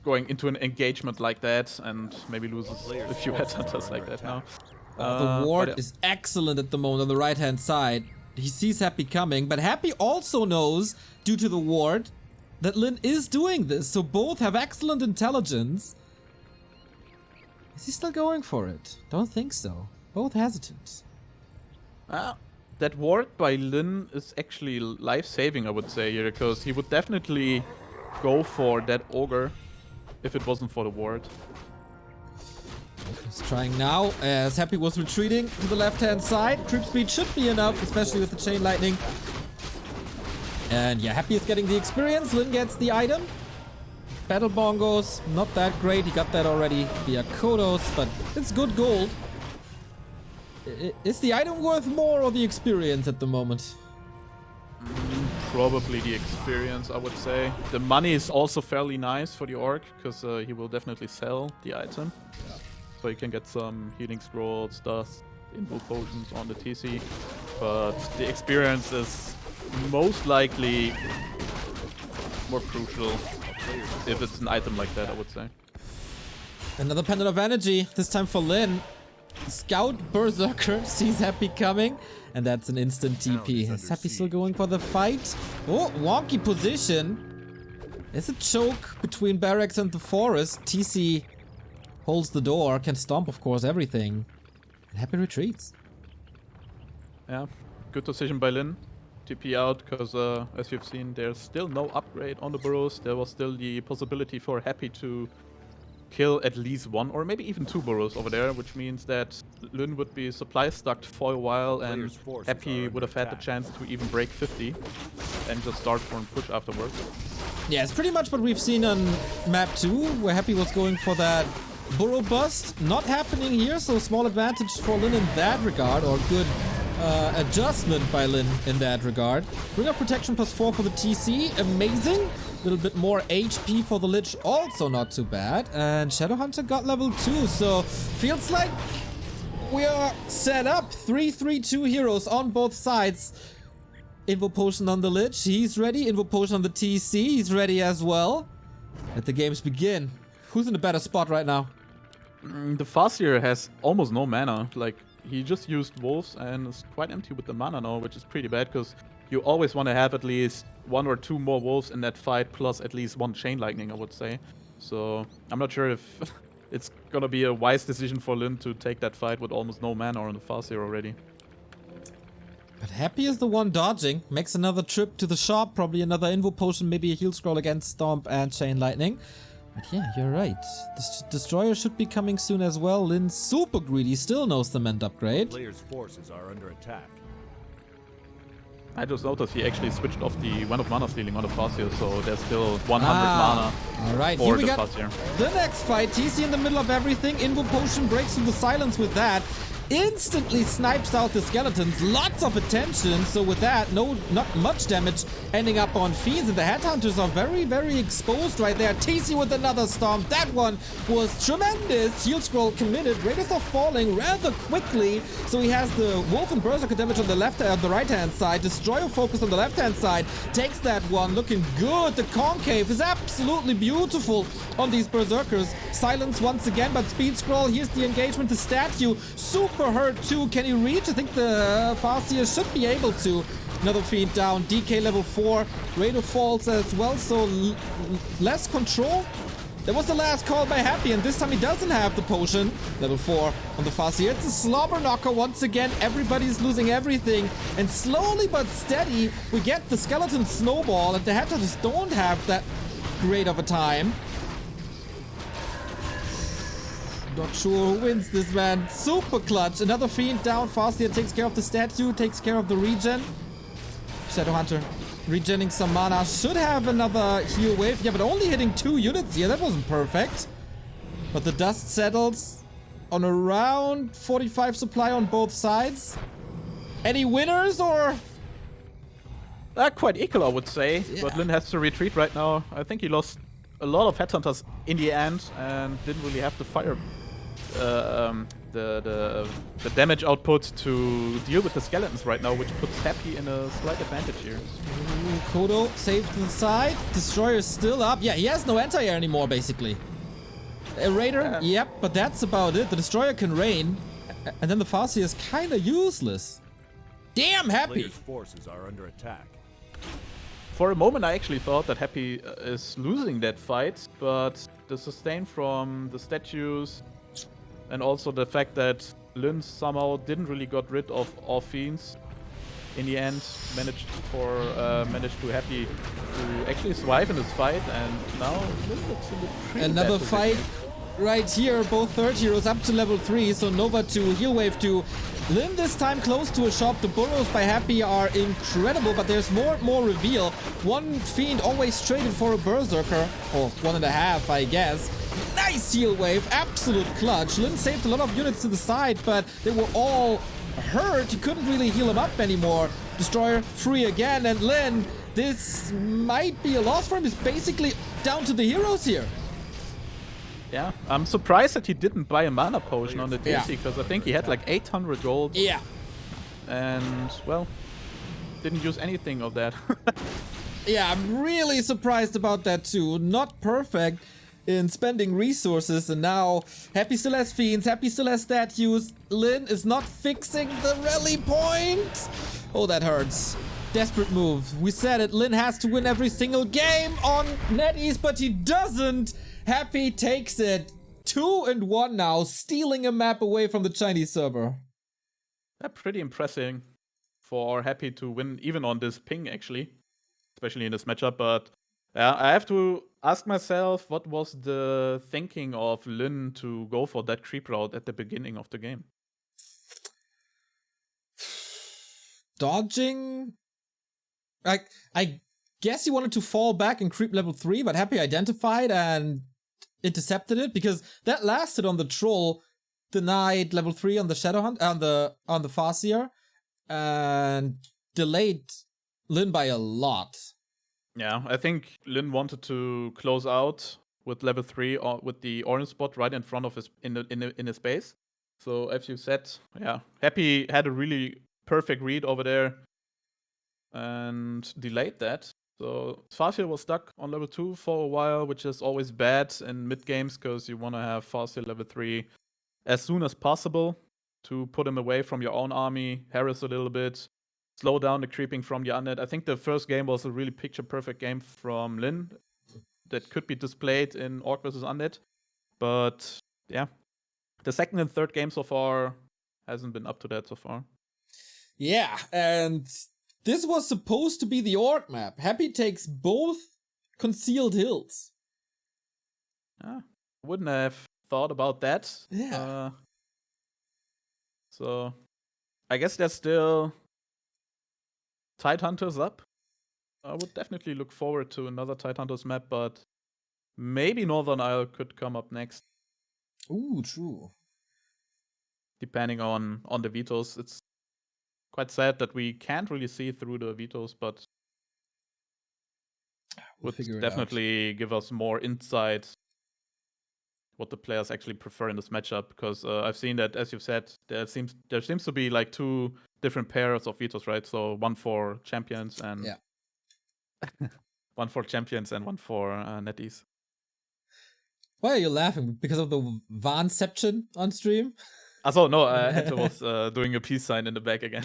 B: going into an engagement like that and maybe loses a few Headhunters like that now.
A: The ward
B: but yeah.
A: is excellent at the moment on the right-hand side. He sees Happy coming, but Happy also knows, due to the ward, that Lin is doing this, so both have excellent intelligence. Is he still going for it? Don't think so. Both hesitant.
B: That ward by Lin is actually life-saving, I would say, here, because he would definitely go for that Ogre if it wasn't for the ward.
A: He's trying now, as Happy was retreating to the left-hand side. Creep speed should be enough, especially with the Chain Lightning. And yeah, Happy is getting the experience. Lin gets the item. Battle Bongos, not that great. He got that already via Kodos, but it's good gold. Is the item worth more or the experience at the moment?
B: Probably the experience, I would say. The money is also fairly nice for the Orc, because he will definitely sell the item.
A: Yeah.
B: So you can get some healing scrolls, dust, inbuilt potions on the TC. But the experience is most likely more crucial if it's an item like that, I would say.
A: Another Pendant of Energy, this time for Lin. Scout Berserker sees Happy coming, and that's an instant TP. Is Happy still going for the fight? Oh, wonky position. There's a choke between barracks and the forest. TC holds the door, can stomp, of course, everything. And Happy retreats.
B: Yeah, good decision by Lin. TP out, because as you've seen, there's still no upgrade on the burrows. There was still the possibility for Happy to kill at least one or maybe even two burrows over there, which means that Lin would be supply stuck for a while and Happy would have had the chance to even break 50 and just start for a push afterwards.
A: Yeah, it's pretty much what we've seen on map 2, where Happy was going for that burrow bust. Not happening here, so small advantage for Lin in that regard, or good adjustment by Lin in that regard. Bring up protection +4 for the TC, amazing. A little bit more HP for the Lich, also not too bad. And Shadowhunter got level 2, so feels like we are set up. 3-3-2 heroes on both sides. Invo Potion on the Lich, he's ready. Invo Potion on the TC, he's ready as well. Let the games begin. Who's in a better spot right now?
B: The Farseer has almost no mana. Like, he just used Wolves and is quite empty with the mana now, which is pretty bad because you always want to have at least 1 or 2 more Wolves in that fight, plus at least 1 Chain Lightning, I would say. So I'm not sure if it's gonna be a wise decision for Lin to take that fight with almost no mana on the Farseer already.
A: But Happy is the one dodging. Makes another trip to the shop, probably another Invo Potion, maybe a heal scroll against Stomp and Chain Lightning. But yeah, you're right. This Destroyer should be coming soon as well. Lin's super greedy, still no cement upgrade.
C: Player's forces are under attack.
B: I just noticed he actually switched off the One of Mana stealing on the Farseer, so there's still 100 mana
A: Alright,
B: for
A: here we
B: the
A: got
B: Farseer.
A: the next fight. TC in the middle of everything. Invo Potion breaks through the silence with that. Instantly snipes out the skeletons. Lots of attention. So with that, not much damage ending up on Fiends. And the Headhunters are very, very exposed right there. TC with another Stomp. That one was tremendous. Heal scroll committed. Raiders are falling rather quickly. So he has the Wolf and Berserker damage on the the right-hand side. Destroyer focus on the left-hand side. Takes that one. Looking good. The Concave is absolutely beautiful on these Berserkers. Silence once again, but Speed Scroll. Here's the engagement. The statue. Super hurt too. Can he reach? I think the Farseer should be able to. Another Fiend down. DK level 4. Raider falls as well, so less control. That was the last call by Happy, and this time he doesn't have the potion. Level 4 on the Farseer. It's a slobber knocker once again. Everybody's losing everything. And slowly but steady, we get the skeleton snowball, and the Headhunters don't have that great of a time. Not sure who wins this, man. Super clutch. Another Fiend down. Farseer takes care of the statue, takes care of the regen. Shadowhunter regenning some mana. Should have another heal wave. Yeah, but only hitting 2 units here. That wasn't perfect. But the dust settles on around 45 supply on both sides. Any winners or?
B: Quite equal, I would say.
A: Yeah.
B: But Lin has to retreat right now. I think he lost a lot of Headhunters in the end and didn't really have the fire. The damage output to deal with the skeletons right now, which puts Happy in a slight advantage here.
A: Kodo saved to the side. Destroyer still up. Yeah, he has no anti-air anymore, basically. A Raider, yep, but that's about it. The Destroyer can rain, and then the Farseer is kind of useless. Damn, Happy!
C: Player's forces are under attack.
B: For a moment, I actually thought that Happy is losing that fight, but the sustain from the statues and also the fact that Lin somehow didn't really got rid of all Fiends in the end managed to Happy to actually survive in this fight, and now Lin looks in the pretty
A: Another
B: bad
A: fight
B: position.
A: right here. Both third heroes up to level 3, so Nova 2, Heal Wave 2. Lin this time close to a shop. The burrows by Happy are incredible, but there's more and more reveal. One Fiend always traded for a Berserker, or 1.5, I guess. Nice Heal Wave, absolute clutch. Lin saved a lot of units to the side, but they were all hurt. You couldn't really heal him up anymore. Destroyer free again, and Lin, this might be a loss for him. It's basically down to the heroes here.
B: Yeah, I'm surprised that he didn't buy a mana potion on the DC,
A: Yeah.
B: because I think he had like 800 gold.
A: Yeah.
B: And, well, didn't use anything of that.
A: Yeah, I'm really surprised about that too. Not perfect in spending resources, and now Happy still has Fiends, Happy still has statues. Lin is not fixing the rally point. Oh, that hurts. Desperate move. We said it. Lin has to win every single game on NetEase, but he doesn't. Happy takes it 2-1 now, stealing a map away from the Chinese server.
B: That's pretty impressive for Happy to win even on this ping, actually, especially in this matchup. But I have to ask myself, what was the thinking of Lin to go for that creep route at the beginning of the game?
A: Dodging? I guess he wanted to fall back and creep level 3, but Happy identified and intercepted it, because that lasted on the troll, denied level 3 on the Shadow Hunt, on the Farseer, and delayed Lin by a lot.
B: Yeah, I think Lin wanted to close out with level 3 or with the orange spot right in front of his in his base. So as you said, yeah, Happy had a really perfect read over there and delayed that. So Farseer was stuck on level 2 for a while, which is always bad in mid games because you want to have Farseer level 3 as soon as possible to put him away from your own army, harass a little bit, slow down the creeping from the undead. I think the first game was a really picture-perfect game from Lin that could be displayed in Orc vs. Undead. But yeah, the second and third game so far hasn't been up to that so far.
A: Yeah, and this was supposed to be the Orc map. Happy takes both concealed hills.
B: Wouldn't have thought about that.
A: Yeah.
B: So I guess there's still Tidehunters up. I would definitely look forward to another Tidehunters map, but maybe Northern Isle could come up next.
A: Ooh, true.
B: Depending on the vetoes. It's quite sad that we can't really see through the vetoes, but would definitely give us more insight what the players actually prefer in this matchup, because I've seen that, as you've said, there seems to be like two different pairs of vetoes, right? So one for champions and one for champions and one for netties.
A: Why are you laughing? Because of the Vanception on stream?
B: Also, no, Hector was doing a peace sign in the back again.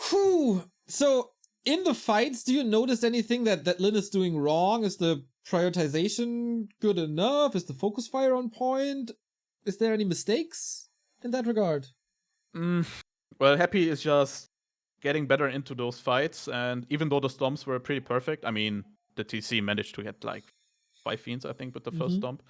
A: Whew. So, in the fights, do you notice anything that Lin is doing wrong? Is the prioritization good enough? Is the focus fire on point? Is there any mistakes in that regard?
B: Well, Happy is just getting better into those fights, and even though the stomps were pretty perfect, I mean, the TC managed to get like 5 fiends, I think, with the first stomp.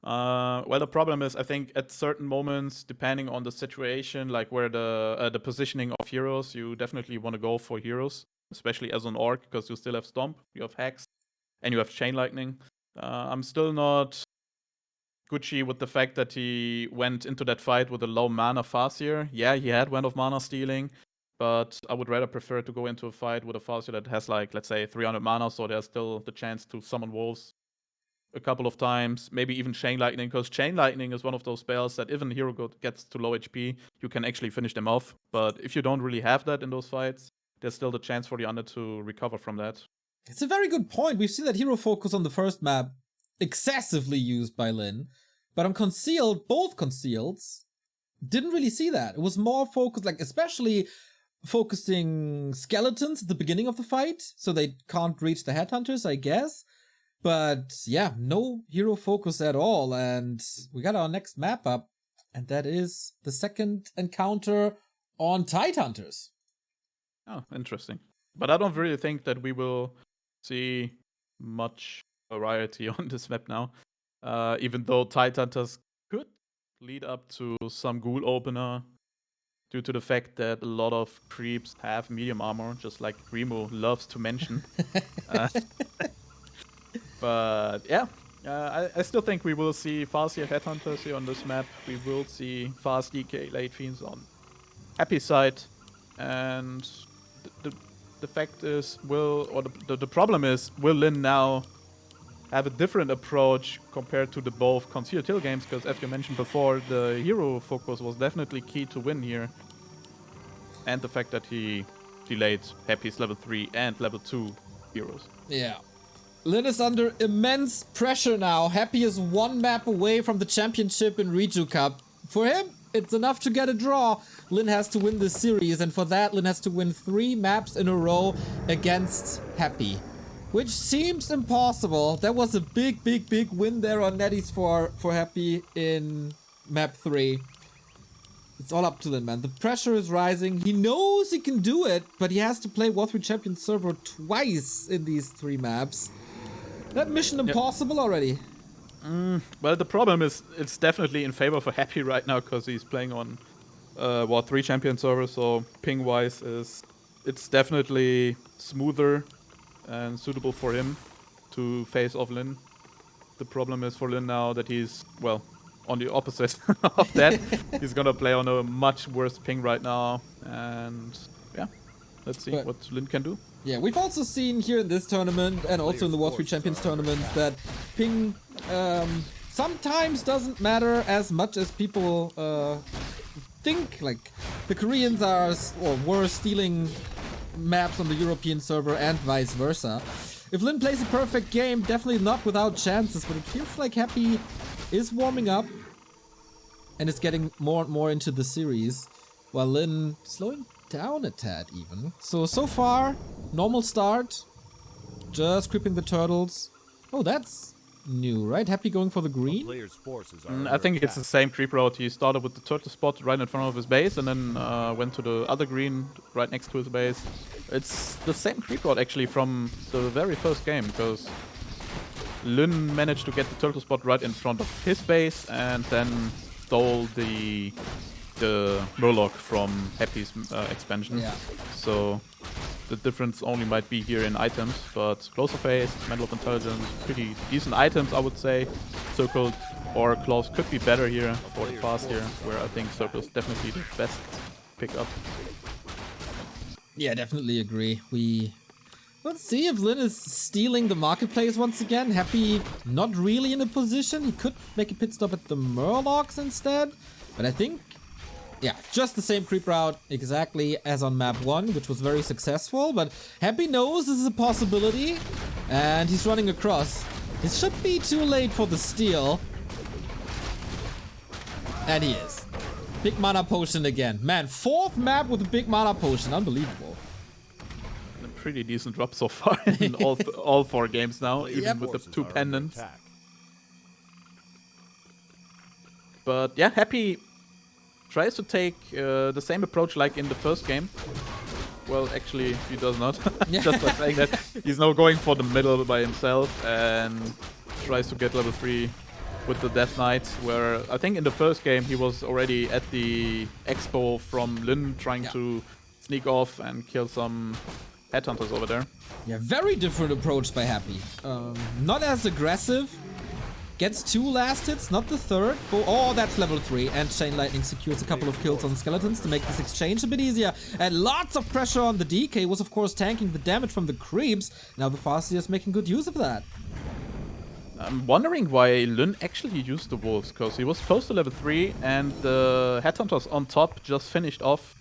B: Well, the problem is, I think at certain moments, depending on the situation, like where the positioning of heroes, you definitely want to go for heroes, especially as an orc, because you still have stomp, you have hex, and you have chain lightning. I'm still not Gucci with the fact that he went into that fight with a low mana Farseer. Yeah, he had Wand of Mana stealing, but I would rather prefer to go into a fight with a Farseer that has, like, let's say 300 mana, so there's still the chance to summon wolves a couple of times, maybe even Chain Lightning, because Chain Lightning is one of those spells that if a hero gets to low HP, you can actually finish them off. But if you don't really have that in those fights, there's still the chance for the undead to recover from that.
A: It's a very good point. We've seen that hero focus on the first map excessively used by Lin, but on Concealed, both Concealeds, didn't really see that. It was more focused, like especially focusing skeletons at the beginning of the fight, so they can't reach the headhunters, I guess. But yeah, no hero focus at all, and we got our next map up, and that is the second encounter on Tidehunters.
B: Oh, interesting. But I don't really think that we will see much variety on this map now, even though Tidehunters could lead up to some ghoul opener due to the fact that a lot of creeps have medium armor, just like Remo loves to mention. But yeah, I still think we will see Farseer Headhunters here on this map. We will see fast DK late fiends on Happy side, and the fact is, the problem is, will Lin now have a different approach compared to the both Concealed Hill games? Because as you mentioned before, the hero focus was definitely key to win here, and the fact that he delayed Happy's level 3 and level 2 heroes.
A: Yeah. Lin is under immense pressure now. Happy is one map away from the championship in Reju Cup. For him, it's enough to get a draw. Lin has to win this series, and for that, Lin has to win 3 maps in a row against Happy. which seems impossible. That was a big win there on Netties for Happy in map 3. It's all up to Lin, man. The pressure is rising. He knows he can do it, but he has to play Warcraft Champion server twice in these 3 maps. That mission impossible already.
B: Well, the problem is it's definitely in favor for Happy right now because he's playing on War 3 Champion server, so ping-wise it's definitely smoother and suitable for him to face off Lin. The problem is for Lin now that he's, well, on the opposite of that. He's gonna play on a much worse ping right now, and yeah, let's see what Lin can do.
A: Yeah, we've also seen here in this tournament and also in the War 3 Champions tournaments that ping sometimes doesn't matter as much as people think. Like, the Koreans were stealing maps on the European server and vice versa. If Lin plays a perfect game, definitely not without chances, but it feels like Happy is warming up and is getting more and more into the series, while Lin slowing down a tad even. So far, normal start, just creeping the turtles. Oh, that's new, right? Happy going for the green?
C: Player's forces are
B: I think it's the same creep route. He started with the turtle spot right in front of his base and then went to the other green right next to his base. It's the same creep route actually from the very first game, because Lin managed to get the turtle spot right in front of his base and then stole the Murloc from Happy's expansion.
A: Yeah.
B: So the difference only might be here in items, but closer phase, Medal of Intelligence, pretty decent items, I would say. Circle or Claws could be better here for the fast here, where I think Circle is definitely the best pickup.
A: Yeah, definitely agree. Let's see if Lin is stealing the marketplace once again. Happy not really in a position. He could make a pit stop at the Murlocs instead, but I think, yeah, just the same creep route exactly as on map 1, which was very successful, but Happy knows this is a possibility, and he's running across. It should be too late for the steal. And he is. Big mana potion again. Man, 4th map with a big mana potion. Unbelievable.
B: A pretty decent drop so far in all 4 games now, even with the 2 pendants. But yeah, Happy tries to take the same approach like in the first game. Well, actually, he does not. Just by saying that, he's now going for the middle by himself and tries to get level 3 with the Death Knight, where I think in the first game he was already at the expo from Lin trying to sneak off and kill some headhunters over there.
A: Yeah, very different approach by Happy. Not as aggressive. Gets 2 last hits, not the 3rd. Oh, that's level 3. And Chain Lightning secures a couple of kills on skeletons to make this exchange a bit easier. And lots of pressure on the DK was, of course, tanking the damage from the creeps. Now the Farseer is making good use of that.
B: I'm wondering why Lin actually used the wolves, because he was close to level 3 and the headhunters on top just finished off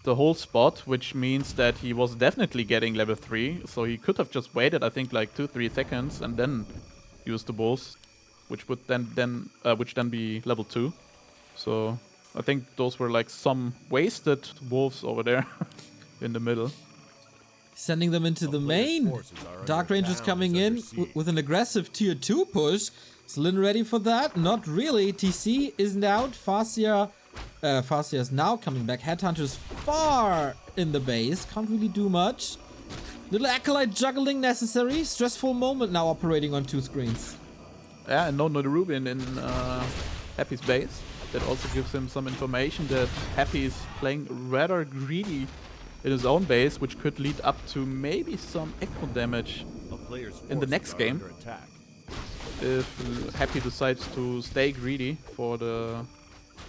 B: the whole spot, which means that he was definitely getting level 3. So he could have just waited, I think, like 2-3 seconds and then used the wolves, which would then be level 2. So I think those were like some wasted wolves over there in the middle.
A: Sending them into the main. Dark Rangers coming in with an aggressive tier 2 push. Is Lin ready for that? Not really. TC isn't out. Farseer is now coming back. Headhunter's far in the base. Can't really do much. Little Acolyte juggling necessary. Stressful moment now operating on 2 screens.
B: Yeah, and no Rubin in Happy's base. That also gives him some information that Happy is playing rather greedy in his own base, which could lead up to maybe some echo damage in the next game. If Happy decides to stay greedy for the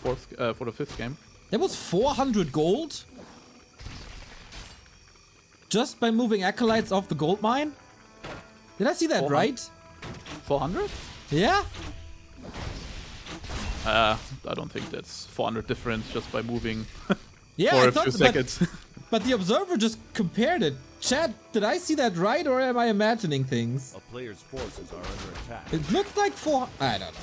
B: 5th game.
A: That was 400 gold? Just by moving Acolytes off the gold mine? Did I see that
B: 400?
A: right?
B: 400?
A: Yeah?
B: I don't think that's 400 difference just by moving
A: Yeah,
B: for
A: I
B: a few
A: thought,
B: seconds.
A: But the observer just compared it. Chat, did I see that right or am I imagining things?
C: A player's forces are under attack.
A: It looked like I don't know.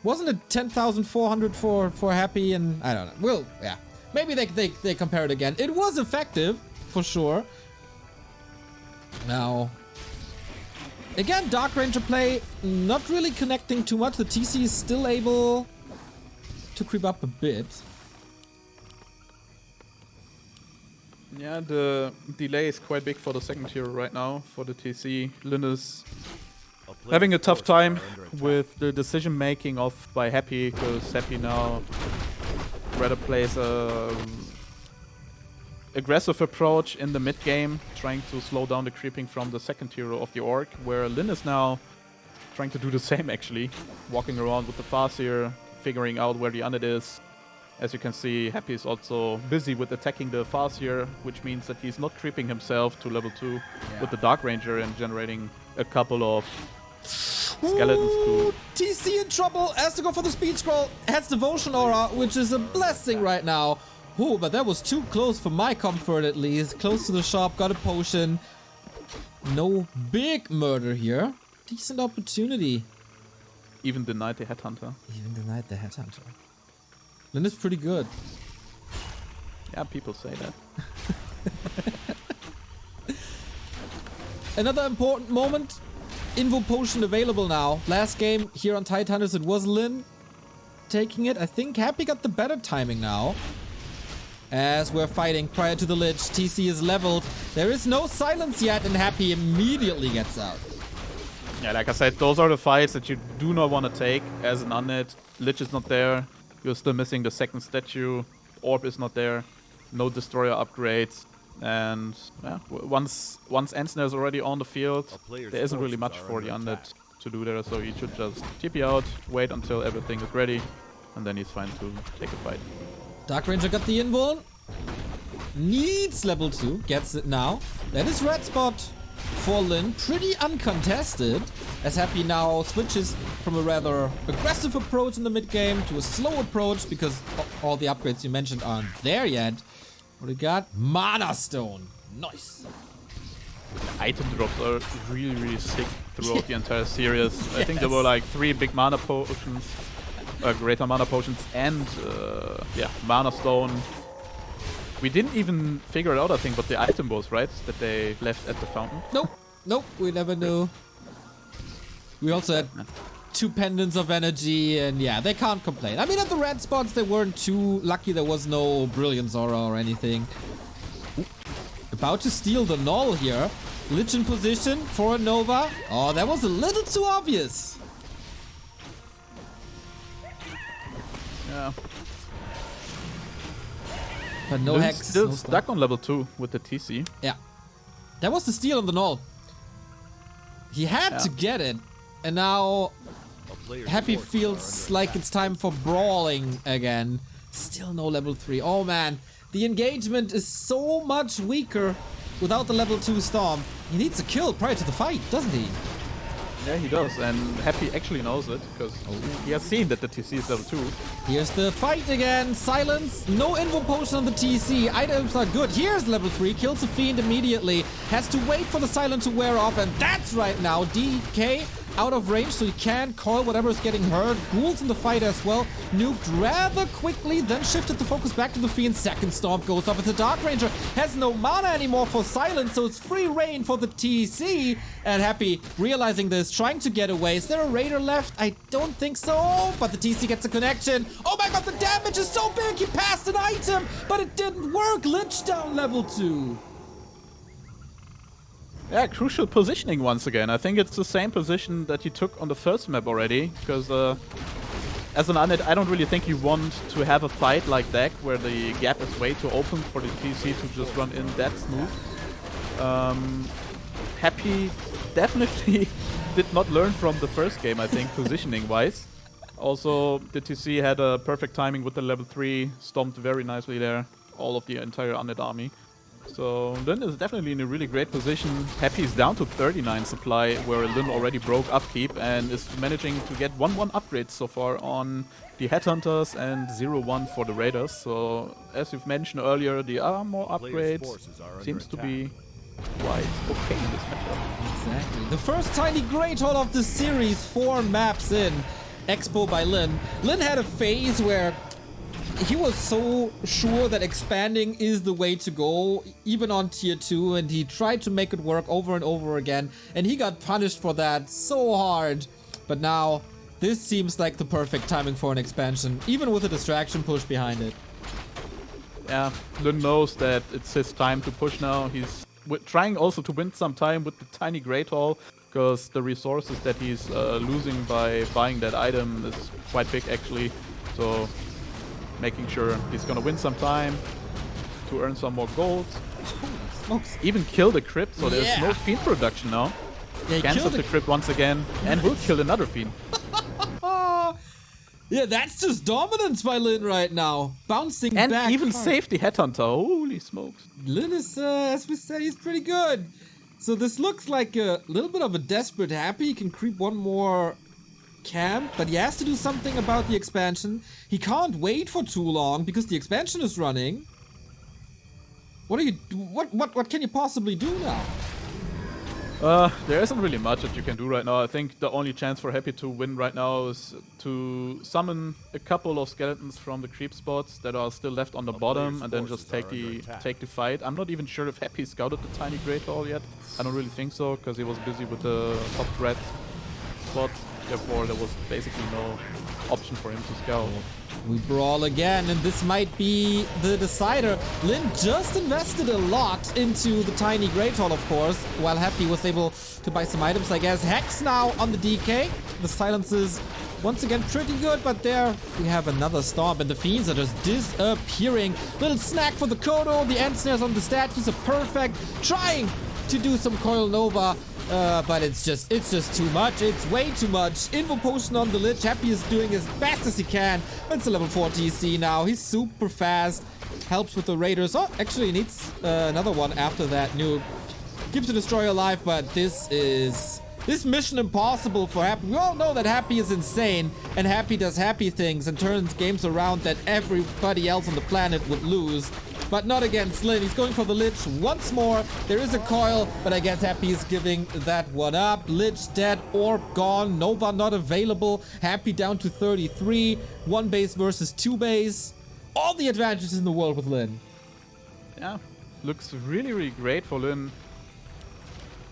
A: Wasn't it 10,400 for Happy and I don't know. Well, yeah. Maybe they compare it again. It was effective, for sure. Now, Again, Dark Ranger play not really connecting too much. The TC is still able to creep up a bit.
B: Yeah, the delay is quite big for the second hero right now for the TC. Lin is having a tough time with the decision making of by Happy, because Happy now rather plays a aggressive approach in the mid game, trying to slow down the creeping from the second hero of the Orc, where Lin is now trying to do the same actually, walking around with the Farseer, figuring out where the unit is. As you can see, Happy is also busy with attacking the Farseer, which means that he's not creeping himself to level 2 with the Dark Ranger and generating a couple of skeletons
A: Ooh, TC in trouble, has to go for the speed scroll, has Devotion Aura, which is a blessing right now. Ooh, but that was too close for my comfort at least. Close to the shop, got a potion. No big murder here. Decent opportunity.
B: Even denied the Headhunter.
A: Even denied the Headhunter. Lin is pretty good.
B: Yeah, people say that.
A: Another important moment. Invo potion available now. Last game here on Titanus, it was Lin taking it. I think Happy got the better timing now. As we're fighting prior to the Lich, TC is leveled. There is no silence yet, and Happy immediately gets out.
B: Yeah, like I said, those are the fights that you do not want to take as an unit. Lich is not there. You're still missing the second statue. Orb is not there. No destroyer upgrades. And yeah, once Ensnare is already on the field, there isn't really much for the unit to do there. So he should just TP out, wait until everything is ready, and then he's fine to take a fight.
A: Dark Ranger got the invuln. Needs level 2. Gets it now. That is red spot for Lin. Pretty uncontested. As Happy now switches from a rather aggressive approach in the mid game to a slow approach because all the upgrades you mentioned aren't there yet. What do we got? Mana Stone. Nice.
B: Item drops are really, really sick throughout the entire series. I think there were like 3 big mana potions. Greater mana potions and yeah, mana stone. We didn't even figure it out, I think, what the item was, right? That they left at the fountain.
A: Nope, we never knew. We also had 2 pendants of energy, and yeah, they can't complain. I mean, at the red spots, they weren't too lucky. There was no Brilliance Aura or anything. Ooh. About to steal the Null here. Lich in position for a Nova. Oh, that was a little too obvious.
B: Yeah.
A: But no
B: Lin's
A: hex.
B: still
A: no
B: stuck on level 2 with the TC.
A: Yeah. That was the steal on the Null. He had to get it. And now Happy feels like it's time for brawling again. Still no level 3. Oh man. The engagement is so much weaker without the level 2 Storm. He needs a kill prior to the fight, doesn't he?
B: Yeah, he does, and Happy actually knows it, because he has seen that the TC is level 2.
A: Here's the fight again. Silence. No invo potion on the TC. Items are good. Here's level 3. Kills the Fiend immediately. Has to wait for the silence to wear off, and that's right now. DK out of range, so he can't coil whatever is getting hurt. Ghouls in the fight as well. Nuked rather quickly, then shifted the focus back to the Fiend. Second Storm goes up, and the Dark Ranger has no mana anymore for silence, so it's free reign for the TC. And Happy, realizing this, trying to get away. Is there a Raider left? I don't think so, but the TC gets a connection. Oh my god, the damage is so big! He passed an item, but it didn't work! Lich down level 2.
B: Yeah, crucial positioning once again. I think it's the same position that he took on the first map already, because as an unit, I don't really think you want to have a fight like that, where the gap is way too open for the TC to just run in that smooth. Happy definitely did not learn from the first game, I think, positioning-wise. Also, the TC had a perfect timing with the level 3, stomped very nicely there, all of the entire unit army. So Lin is definitely in a really great position. Happy is down to 39 supply, where Lin already broke upkeep and is managing to get 1-1 upgrades so far on the Headhunters and 0-1 for the Raiders. So as you've mentioned earlier, the armor upgrades seems to be quite okay in this matchup.
A: Exactly. The first tiny Great Hall of the series, 4 maps in. Expo by Lin. Lin had a phase where he was so sure that expanding is the way to go, even on tier 2, and he tried to make it work over and over again, and he got punished for that so hard. But now, this seems like the perfect timing for an expansion, even with a distraction push behind it.
B: Yeah, Lin knows that it's his time to push now. He's trying also to win some time with the tiny Great Hall, because the resources that he's losing by buying that item is quite big actually. So making sure he's gonna win some time to earn some more gold.
A: Smokes.
B: Even kill the crypt, so there's no fiend production now.
A: Yeah,
B: Cancels the crypt once again and will kill another fiend.
A: Yeah, that's just dominance by Lin right now. Bouncing
B: And
A: back.
B: even
A: hard.
B: save the Headhunter. Holy smokes.
A: Lin is, as we said, he's pretty good. So this looks like a little bit of a desperate Happy. He can creep one more camp, but he has to do something about the expansion. He can't wait for too long because the expansion is running. What are you? What can you possibly do now?
B: There isn't really much that you can do right now. I think the only chance for Happy to win right now is to summon a couple of skeletons from the creep spots that are still left on the bottom, and then just take the fight. I'm not even sure if Happy scouted the tiny Great Hall yet. I don't really think so, because he was busy with the top red spot. Therefore, there was basically no option for him to scout.
A: We brawl again, and this might be the decider. Lin just invested a lot into the tiny Great Hall, of course, while Happy was able to buy some items, I guess. Hex now on the DK. The silence is once again pretty good, but there we have another stomp, and the fiends are just disappearing. Little snack for the Kodo. The end snares on the statues are perfect. Trying to do some Coil Nova. But it's just too much. It's way too much. Invo potion on the Lich. Happy is doing as best as he can. It's a level 4 TC now. He's super fast. Helps with the Raiders. Oh, actually he needs another one after that nuke. Keeps the Destroyer alive, but this is mission impossible for Happy. We all know that Happy is insane, and Happy does Happy things and turns games around that everybody else on the planet would lose. But not against Lin. He's going for the Lich once more. There is a coil, but I guess Happy is giving that one up. Lich dead, Orb gone, Nova not available. Happy down to 33. 1 base versus 2 base. All the advantages in the world with Lin.
B: Yeah, looks really, really great for Lin.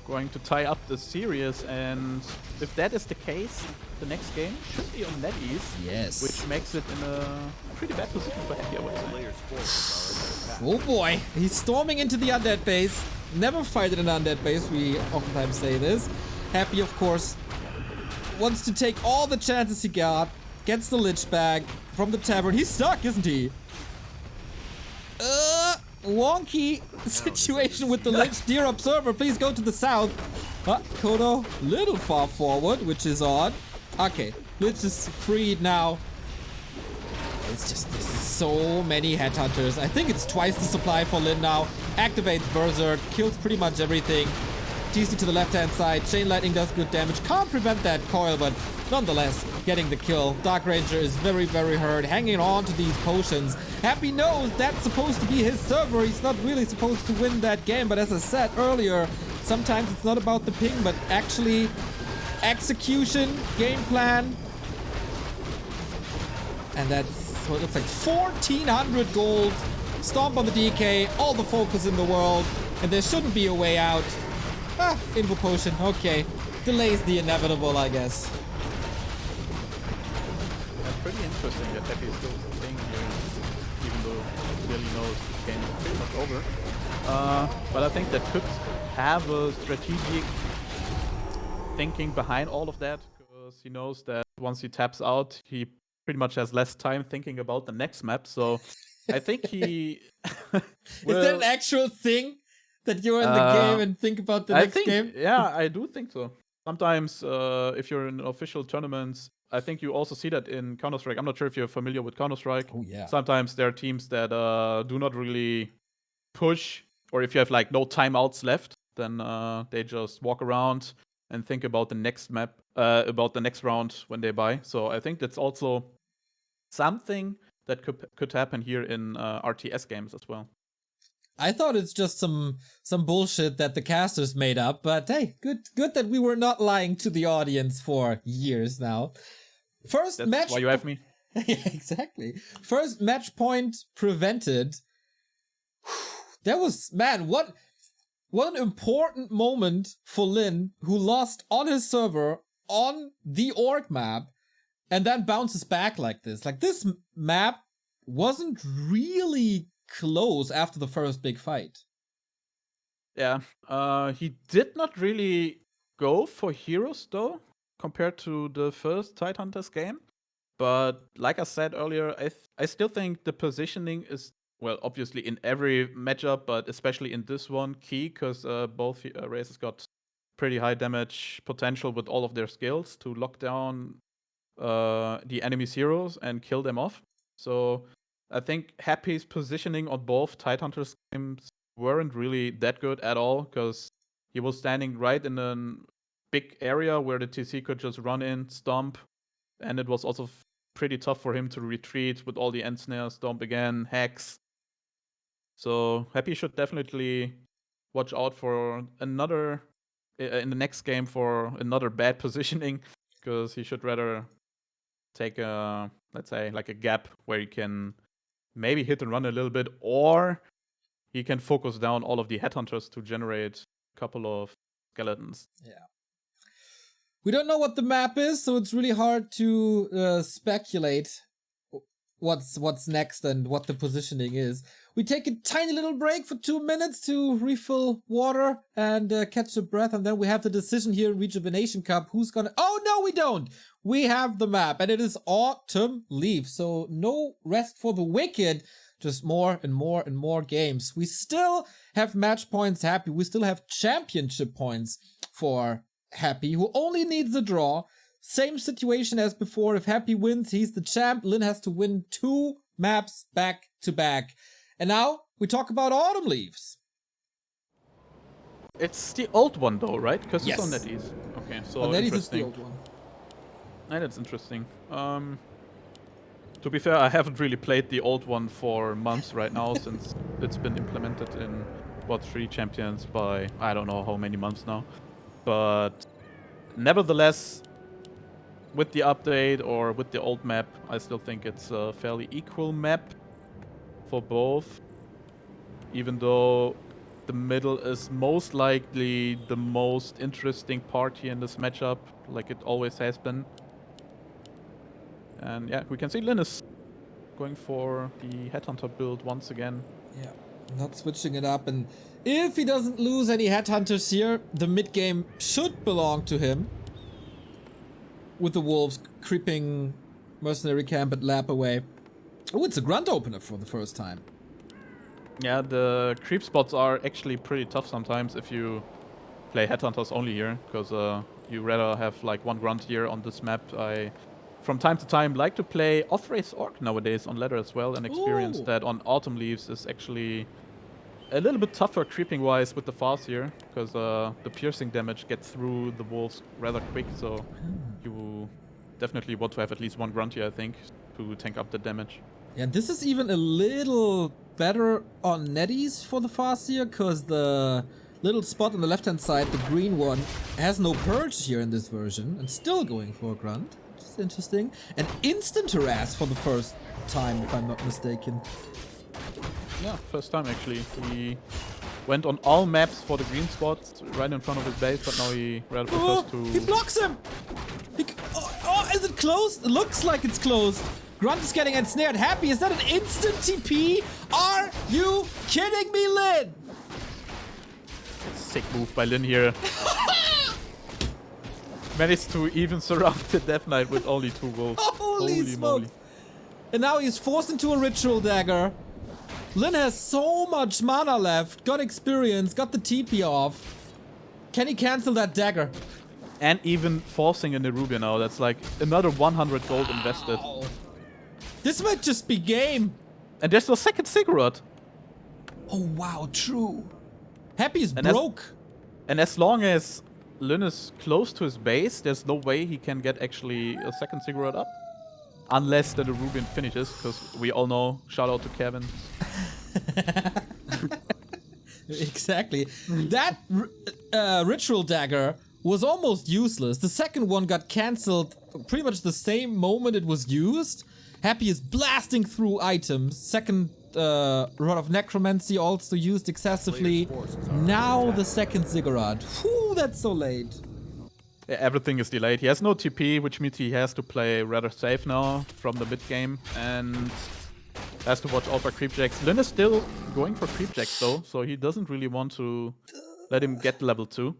B: Going to tie up the series, and if that is the case, the next game should be on NetEase.
A: Yes.
B: Which makes it in a pretty bad position for Happy, I would say.
A: Oh boy, he's storming into the undead base. Never fight in an undead base, we oftentimes say this. Happy, of course, wants to take all the chances he got. Gets the Lich back from the tavern. He's stuck, isn't he? Wonky situation with the Lich. Dear observer, please go to the south. Kodo, little far forward, which is odd. Okay, Lich is freed now. It's just, there's so many headhunters. I think it's twice the supply for Lin now. Activates Berserk, kills pretty much everything. TC to the left-hand side. Chain Lightning does good damage. Can't prevent that coil, but nonetheless, getting the kill. Dark Ranger is very, very hurt, hanging on to these potions. Happy knows that's supposed to be his server. He's not really supposed to win that game, but as I said earlier, sometimes it's not about the ping, but actually execution, game plan. And that's what it looks like. 1,400 gold. Stomp on the DK, all the focus in the world, and there shouldn't be a way out. Invo potion, okay. Delays the inevitable, I guess.
B: Yeah, pretty interesting that Happy is still staying here, even though he clearly knows the game is pretty much over. But I think that could have a strategic thinking behind all of that, because he knows that once he taps out, he pretty much has less time thinking about the next map, so I think he...
A: Is that an actual thing? That you're in the game and think about the next game?
B: Yeah, I do think so. Sometimes, if you're in official tournaments, I think you also see that in Counter-Strike. I'm not sure if you're familiar with Counter-Strike.
A: Oh, yeah.
B: Sometimes there are teams that do not really push, or if you have like no timeouts left, then they just walk around and think about the next map, about the next round when they buy. So I think that's also something that could happen here in RTS games as well.
A: I thought it's just some bullshit that the casters made up, but hey, good that we were not lying to the audience for years now. First
B: That's
A: match.
B: why you have me.
A: Yeah, exactly. First match point prevented. That was, man, what an important moment for Lin, who lost on his server on the orc map and then bounces back like this. Like, this map wasn't really close after the first big fight.
B: Yeah, he did not really go for heroes though, compared to the first Tidehunters game. But like I said earlier, I still think the positioning is, well, obviously in every matchup, but especially in this one, key, because both races got pretty high damage potential with all of their skills to lock down the enemy's heroes and kill them off. So I think Happy's positioning on both Tidehunters games weren't really that good at all, because he was standing right in a big area where the TC could just run in, stomp, and it was also pretty tough for him to retreat with all the end snares, stomp again, hacks. So Happy should definitely watch out for another in the next game for another bad positioning, because he should rather take a, let's say, like a gap where he can maybe hit and run a little bit, or he can focus down all of the headhunters to generate a couple of skeletons.
A: Yeah. We don't know what the map is, so it's really hard to speculate what's next and what the positioning is. We take a tiny little break for 2 minutes to refill water and catch a breath, and then we have the decision here in Rejuvenation Cup. Who's gonna... Oh, no, we don't! We have the map, and it is Autumn Leaves, so no rest for the wicked, just more and more and more games. We still have match points Happy. We still have championship points for Happy, who only needs a draw. Same situation as before. If Happy wins, he's the champ. Lin has to win 2 maps back to back. And now we talk about Autumn Leaves.
B: It's the old one though, right? Because
A: Yes.
B: it's on NetEase. Okay, so
A: And that is
B: interesting.
A: the old one.
B: And it's interesting. To be fair, I haven't really played the old one for months right now, since it's been implemented in WC3 Champions by I don't know how many months now. But nevertheless, with the update or with the old map, I still think it's a fairly equal map for both. Even though the middle is most likely the most interesting part here in this matchup, like it always has been. And yeah, we can see Linus going for the Headhunter build once again.
A: Yeah, not switching it up. And if he doesn't lose any headhunters here, the mid game should belong to him. With the wolves creeping mercenary camp and lap away. Oh, it's a grunt opener for the first time.
B: Yeah, the creep spots are actually pretty tough sometimes if you play Headhunters only here, because you rather have like one grunt here on this map. I, from time to time, like to play Off-Race Orc nowadays on ladder as well, and experience that on Autumn Leaves is actually a little bit tougher creeping-wise with the Farseer, because the piercing damage gets through the wolves rather quick, so you definitely want to have at least one grunt here, I think, to tank up the damage.
A: Yeah, this is even a little better on NetEase for the Farseer, because the little spot on the left-hand side, the green one, has no purge here in this version, and still going for a grunt, which is interesting. And instant harass for the first time, if I'm not mistaken.
B: Yeah, first time actually. He went on all maps for the green spots right in front of his base, but now he rather prefers to...
A: He blocks him! Is it closed? It looks like it's closed. Grunt is getting ensnared. Happy, is that an instant TP? Are you kidding me, Lin?
B: Sick move by Lin here. Managed to even surround the Death Knight with only 2 wolves.
A: Holy smoke.
B: Moly.
A: And now he's forced into a ritual dagger. Lin has so much mana left. Got experience, got the TP off. Can he cancel that dagger?
B: And even forcing a Nerubia now. That's like another 100 gold invested.
A: Oh. This might just be game.
B: And there's no second Sigurd.
A: Oh wow, true. Happy is
B: And
A: broke.
B: And as long as Lin is close to his base, there's no way he can get actually a second Sigurd up. Unless the Nerubian finishes, because we all know, shout out to Kevin.
A: Exactly. That ritual dagger was almost useless. The second one got cancelled pretty much the same moment it was used. Happy is blasting through items. Second Rod of Necromancy also used excessively. Now the second Ziggurat. Whew, that's so late.
B: Yeah, everything is delayed. He has no TP, which means he has to play rather safe now from the mid game and has to watch out for creepjacks. Lin is still going for creepjacks though, so he doesn't really want to let him get level 2.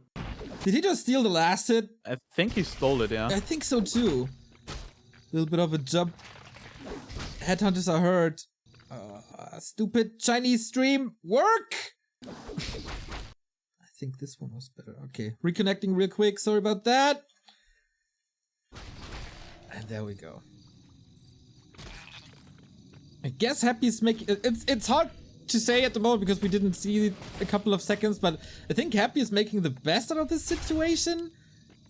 A: Did he just steal the last hit?
B: I think he stole it, yeah.
A: I think so too. Little bit of a jump. Headhunters are hurt. Stupid Chinese stream. Work! I think this one was better. Okay, reconnecting real quick. Sorry about that. And there we go. I guess Happy's making... It's hard to say at the moment because we didn't see a couple of seconds, but I think Happy is making the best out of this situation.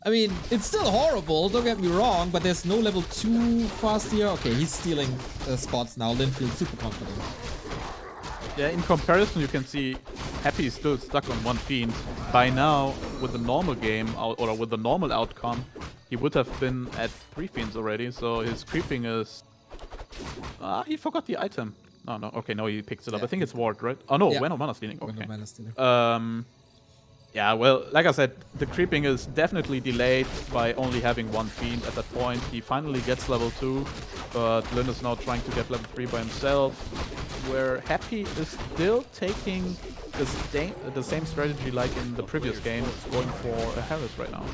A: I mean, it's still horrible, don't get me wrong, but there's no level 2 fast here. Okay, he's stealing spots now. Lin feels super confident.
B: Yeah, in comparison, you can see Happy is still stuck on 1 Fiend. By now, with the normal game, or with the normal outcome, he would have been at 3 Fiends already, so his creeping is... he forgot the item. Oh, no, okay, no, he picks it up.
A: Yeah.
B: I think it's Ward, right? Oh, no,
A: Yeah.
B: When of Mana Stealing. Okay.
A: When of Mana Stealing.
B: Yeah, well, like I said, the creeping is definitely delayed by only having 1 Fiend at that point. He finally gets level 2, but Lin is now trying to get level 3 by himself, where Happy is still taking the same strategy like in the previous game, going for a Harris right now.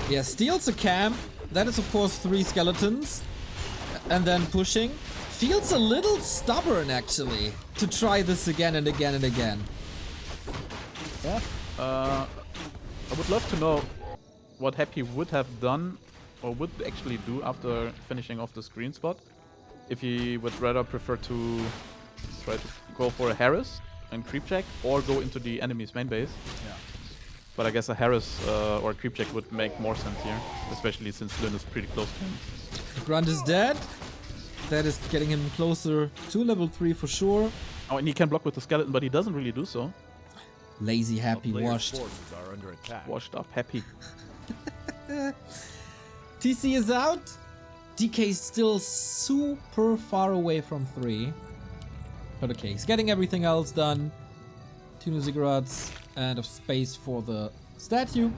A: Yeah, steals a camp. That is, of course, 3 skeletons. And then pushing. Feels a little stubborn, actually, to try this again and again and again.
B: Yeah. I would love to know what Happy would have done, or would actually do after finishing off the screen spot. If he would rather prefer to try to go for a Harris and creepjack, or go into the enemy's main base.
C: Yeah.
B: But I guess a Harris or a creepjack would make more sense here, especially since Lin is pretty close to him.
A: Grunt is dead. That is getting him closer to level 3 for sure.
B: Oh, and he can block with the skeleton, but he doesn't really do so.
A: Lazy Happy
C: Player's
A: washed.
C: forces are under attack.
B: Washed up Happy.
A: TC is out. DK is still super far away from 3. But okay, he's getting everything else done. 2 new Ziggurats and a space for the statue.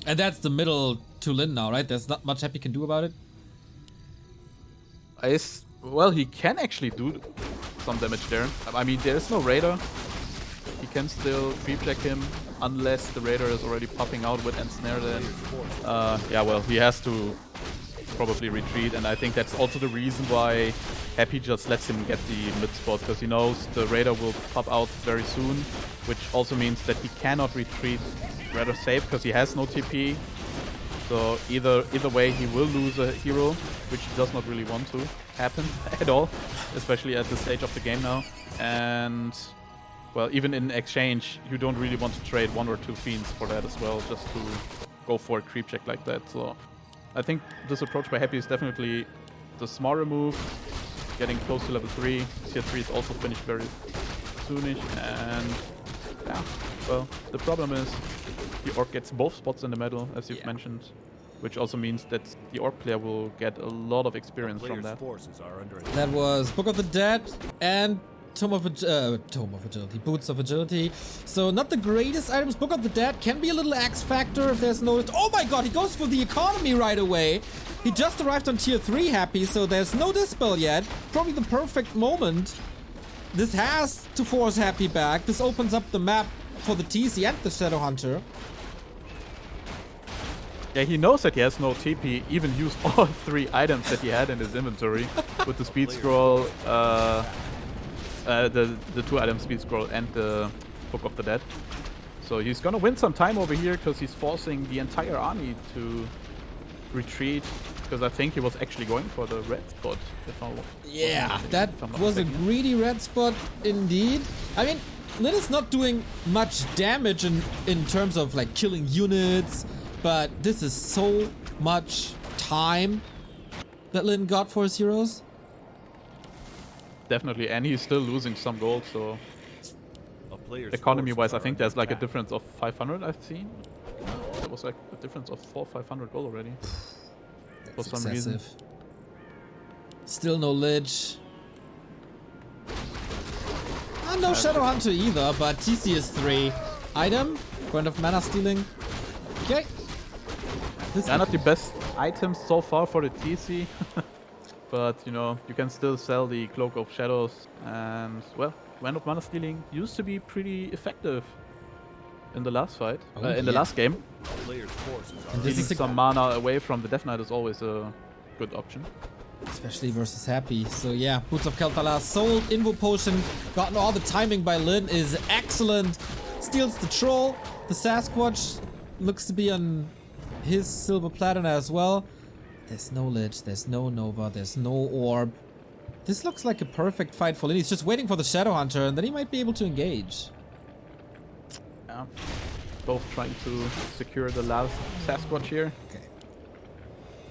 A: And that's the middle to Lin now, right? There's not much Happy can do about it.
B: Well, he can actually do some damage there. I mean, there is no Raider. He can still creepjack him unless the Raider is already popping out with Ensnare then. Yeah, well, he has to probably retreat, and I think that's also the reason why Happy just lets him get the mid spot, because he knows the Raider will pop out very soon, which also means that he cannot retreat rather safe because he has no TP. So either way, he will lose a hero, which he does not really want to happen at all, especially at this stage of the game now. And well, even in exchange, you don't really want to trade 1 or 2 Fiends for that as well, just to go for a creep check like that. So I think this approach by Happy is definitely the smarter move, getting close to level 3. Tier 3 is also finished very soonish, and yeah, well, the problem is the Orc gets both spots in the middle, as you've mentioned, which also means that the Orc player will get a lot of experience from that.
C: Forces are under attack.
A: That was Book of the Dead and Tome of Agility, Boots of Agility. So not the greatest items. Book of the Dead can be a little X factor if there's no... Oh my god, he goes for the economy right away. He just arrived on tier 3 Happy, so there's no Dispel yet. Probably the perfect moment. This has to force Happy back. This opens up the map for the TC and the Shadow Hunter.
B: Yeah, he knows that he has no TP, even used all 3 items that he had in his inventory with the Speed Scroll, the 2 items, Speed Scroll and the Book of the Dead. So he's gonna win some time over here because he's forcing the entire army to retreat, because I think he was actually going for the red spot.
A: Yeah, that was a greedy red spot indeed. I mean, Lin is not doing much damage in terms of like killing units, but this is so much time that Lin got for his heroes.
B: Definitely, and he's still losing some gold, so economy-wise, I think there's like a difference of 500, I've seen. There was like a difference of 400-500 gold already. For some reason.
A: Still no Lich. No Shadow Hunter either, but TC is 3. Item, point of mana stealing. Okay.
B: They're not the best items so far for the TC. But, you know, you can still sell the Cloak of Shadows. And, well, Point of Mana stealing used to be pretty effective in the last fight. In the last game.
C: Player's forces are
A: And this
B: Stealing
A: is
B: some mana away from the Death Knight is always a good option.
A: especially versus Happy. So yeah, Boots of Kel'Thuzad sold, Invo Potion, gotten all the timing by Lin is excellent. Steals the Troll, the Sasquatch looks to be on his Silver Platinum as well. There's no Lich, there's no Nova, there's no Orb. This looks like a perfect fight for Lin. He's just waiting for the Shadow Hunter and then he might be able to engage.
B: Yeah. Both trying to secure the last Sasquatch here.
A: Okay.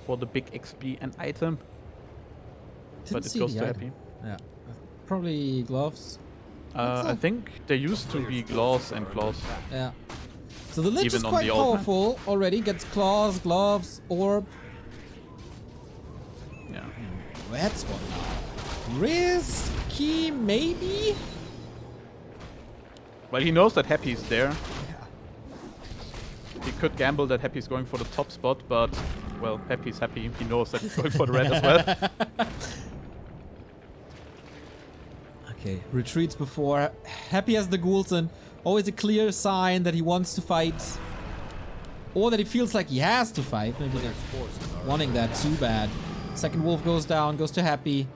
B: For the big XP and item. But it goes to Happy.
A: Yeah. Probably gloves.
B: I think there used to be claws and claws.
A: Yeah. So the Lich
B: Even
A: is
B: on
A: quite
B: the old map.
A: powerful already. Gets claws, gloves, orb.
B: Yeah.
A: That's one now. Risky, maybe?
B: Well, he knows that Happy's there. He could gamble that Happy's going for the top spot, but, well, Happy's happy. He knows that he's going for the red as well.
A: Okay, retreats before. Happy as the Ghoulson. Always a clear sign that he wants to fight. Or that he feels like he has to fight. Maybe they're wanting that too bad. Second wolf goes down, goes to Happy.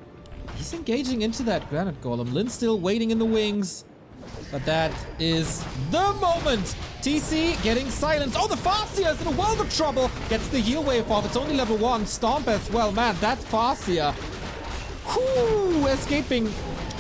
A: He's engaging into that Granite Golem. Lin's still waiting in the wings. But that is the moment. TC getting silenced. Oh, the Farseer is in a world of trouble. Gets the heal wave off. It's only level 1. Stomp as well. Man, that Farseer. Whew, escaping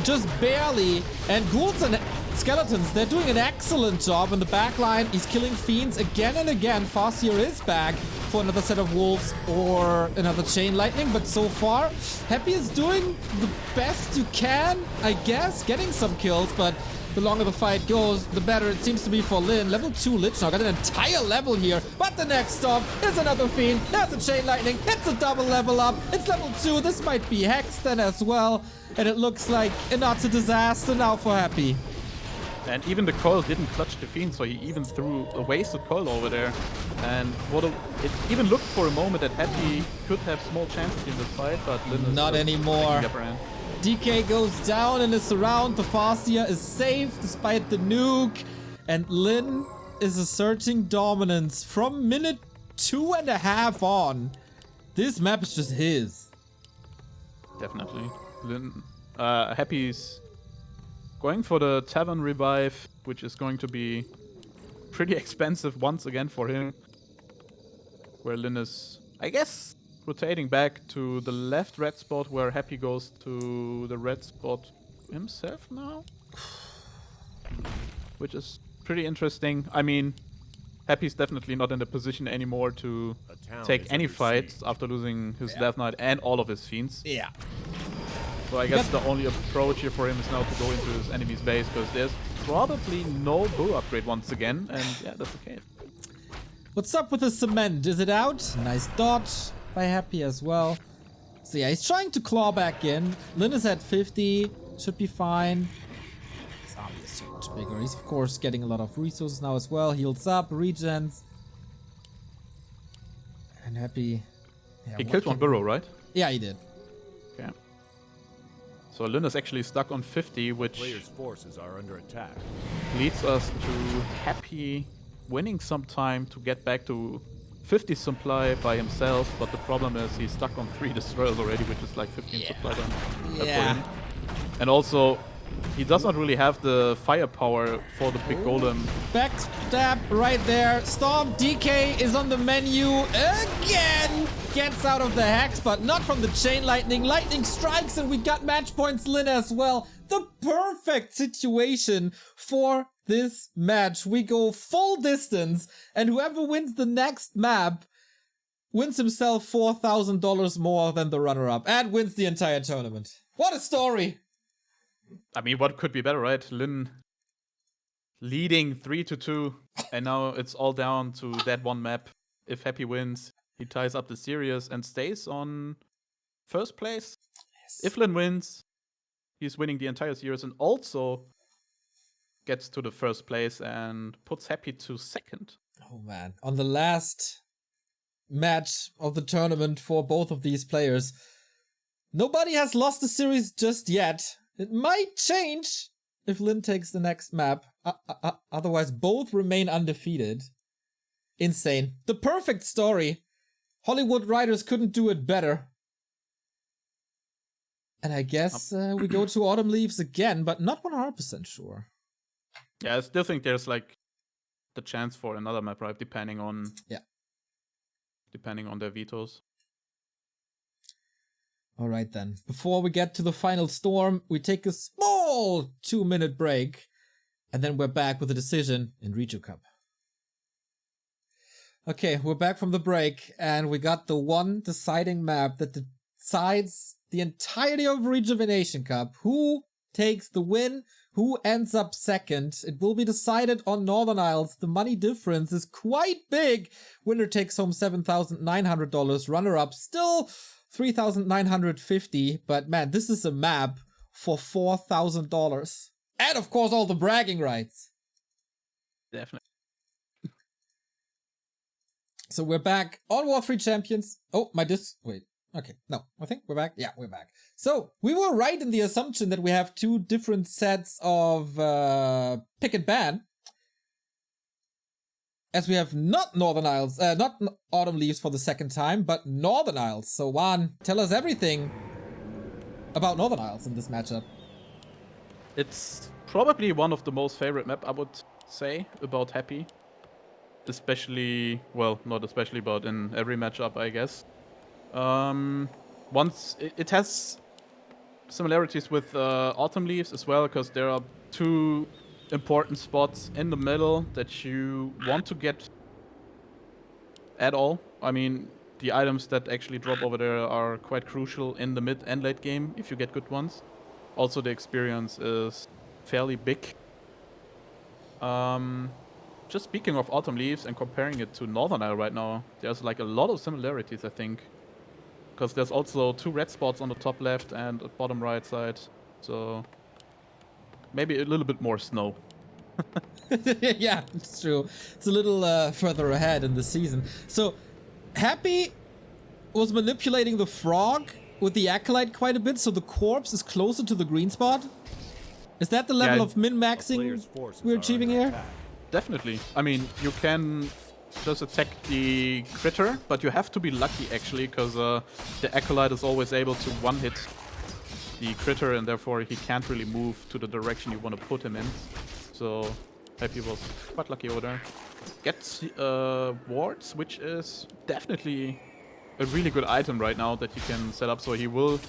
A: just barely. And ghouls and skeletons, they're doing an excellent job in the back line. He's killing fiends again and again. Farseer is back for another set of wolves or another chain lightning. But so far, Happy is doing the best you can, I guess. Getting some kills, but the longer the fight goes, the better it seems to be for Lin. Level 2 Lich now, got an entire level here. But the next stop is another Fiend. There's a Chain Lightning. It's a double level up. It's level 2. This might be Hex then as well. And it looks like an utter disaster now for Happy.
B: And even the coil didn't clutch the Fiend, so he even threw a wasted coil over there. And it even looked for a moment that Happy could have small chances in this fight, but Lin is
A: Not anymore.
B: taking the upper hand.
A: DK goes down and is around. The Farseer is safe despite the nuke. And Lin is asserting dominance from minute 2.5 on. This map is just his.
B: Definitely. Lin, Happy's going for the Tavern Revive, which is going to be pretty expensive once again for him. Where Lin is, I guess, rotating back to the left red spot, where Happy goes to the red spot himself now. Which is pretty interesting. I mean, Happy's definitely not in the position anymore to take any fights after losing his Death Knight and all of his Fiends.
A: Yeah.
B: So I guess the only approach here for him is now to go into his enemy's base, because there's probably no bull upgrade once again, and yeah, that's okay.
A: What's up with the cement? Is it out? Nice dodge by Happy as well. So yeah, he's trying to claw back in. Lin is at 50. Should be fine. His army is so much bigger. He's of course getting a lot of resources now as well. Heals up, regens. And Happy... Yeah,
B: He killed one burrow, right?
A: Yeah, he did.
B: Okay. So Lin is actually stuck on 50, which
C: Player's forces are under attack.
B: leads us to Happy winning some time to get back to 50 supply by himself, but the problem is he's stuck on 3 destroyers already, which is like 15 supply then for
A: Yeah.
B: him. And also, he does not really have the firepower for the big golem.
A: Backstab right there. Storm DK is on the menu again. Gets out of the hex, but not from the chain lightning. Lightning strikes, and we got match points Lin as well. The perfect situation for this match. We go full distance, and whoever wins the next map wins himself $4,000 more than the runner-up and wins the entire tournament. What a story!
B: I mean, what could be better, right? Lin leading 3-2, and now it's all down to that one map. If Happy wins, he ties up the series and stays on first place. If Lin wins, he's winning the entire series and also gets to the first place and puts Happy to second.
A: Oh man, on the last match of the tournament for both of these players, nobody has lost the series just yet. It might change if Lin takes the next map. Otherwise, both remain undefeated. Insane. The perfect story. Hollywood writers couldn't do it better. And I guess we go to Autumn Leaves again, but not 100% sure.
B: Yeah, I still think there's like the chance for another map, right? Depending on their vetoes.
A: All right then. Before we get to the final storm, we take a small 2-minute break, and then we're back with a decision in Reju Cup. Okay, we're back from the break, and we got the one deciding map that decides the entirety of Rejuvenation Cup. Who takes the win? Who ends up second? It will be decided on Northern Isles. The money difference is quite big. Winner takes home $7,900. Runner-up still $3,950. But man, this is a map for $4,000. And of course, all the bragging rights.
B: Definitely.
A: So we're back on War 3 Champions. Oh, wait. Okay, no, I think we're back. Yeah, we're back. So we were right in the assumption that we have two different sets of pick and ban. As we have not Northern Isles, not Autumn Leaves for the second time, but Northern Isles. So Juan, tell us everything about Northern Isles in this matchup.
B: It's probably one of the most favorite map, I would say, about Happy. Especially, well, not especially, but in every matchup, I guess. It has similarities with Autumn Leaves as well, because there are two important spots in the middle that you want to get at all. I mean, the items that actually drop over there are quite crucial in the mid and late game if you get good ones. Also, the experience is fairly big. Just speaking of Autumn Leaves and comparing it to Northern Isle right now, there's like a lot of similarities, I think. Because there's also two red spots on the top left and at bottom right side. So maybe a little bit more snow.
A: Yeah, it's true. It's a little further ahead in the season. So Happy was manipulating the frog with the Acolyte quite a bit, so the corpse is closer to the green spot. Is that the level of min-maxing we're achieving here?
B: Definitely. I mean, you can just attack the critter, but you have to be lucky actually, because the Acolyte is always able to one-hit the critter, and therefore he can't really move to the direction you want to put him in. So Happy was quite lucky over there. Gets wards, which is definitely a really good item right now that you can set up. So he will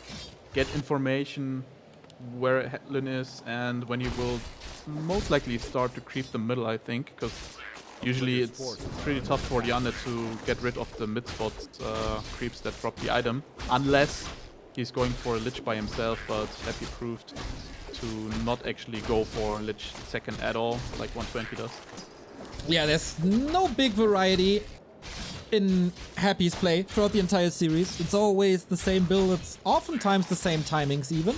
B: get information where Lin is, and when he will most likely start to creep the middle, I think, because usually it's pretty tough for the undead to get rid of the mid spot creeps that drop the item, unless he's going for a Lich by himself, but Happy proved to not actually go for Lich second at all, like 120 does.
A: Yeah, there's no big variety in Happy's play throughout the entire series. It's always the same build, it's oftentimes the same timings even.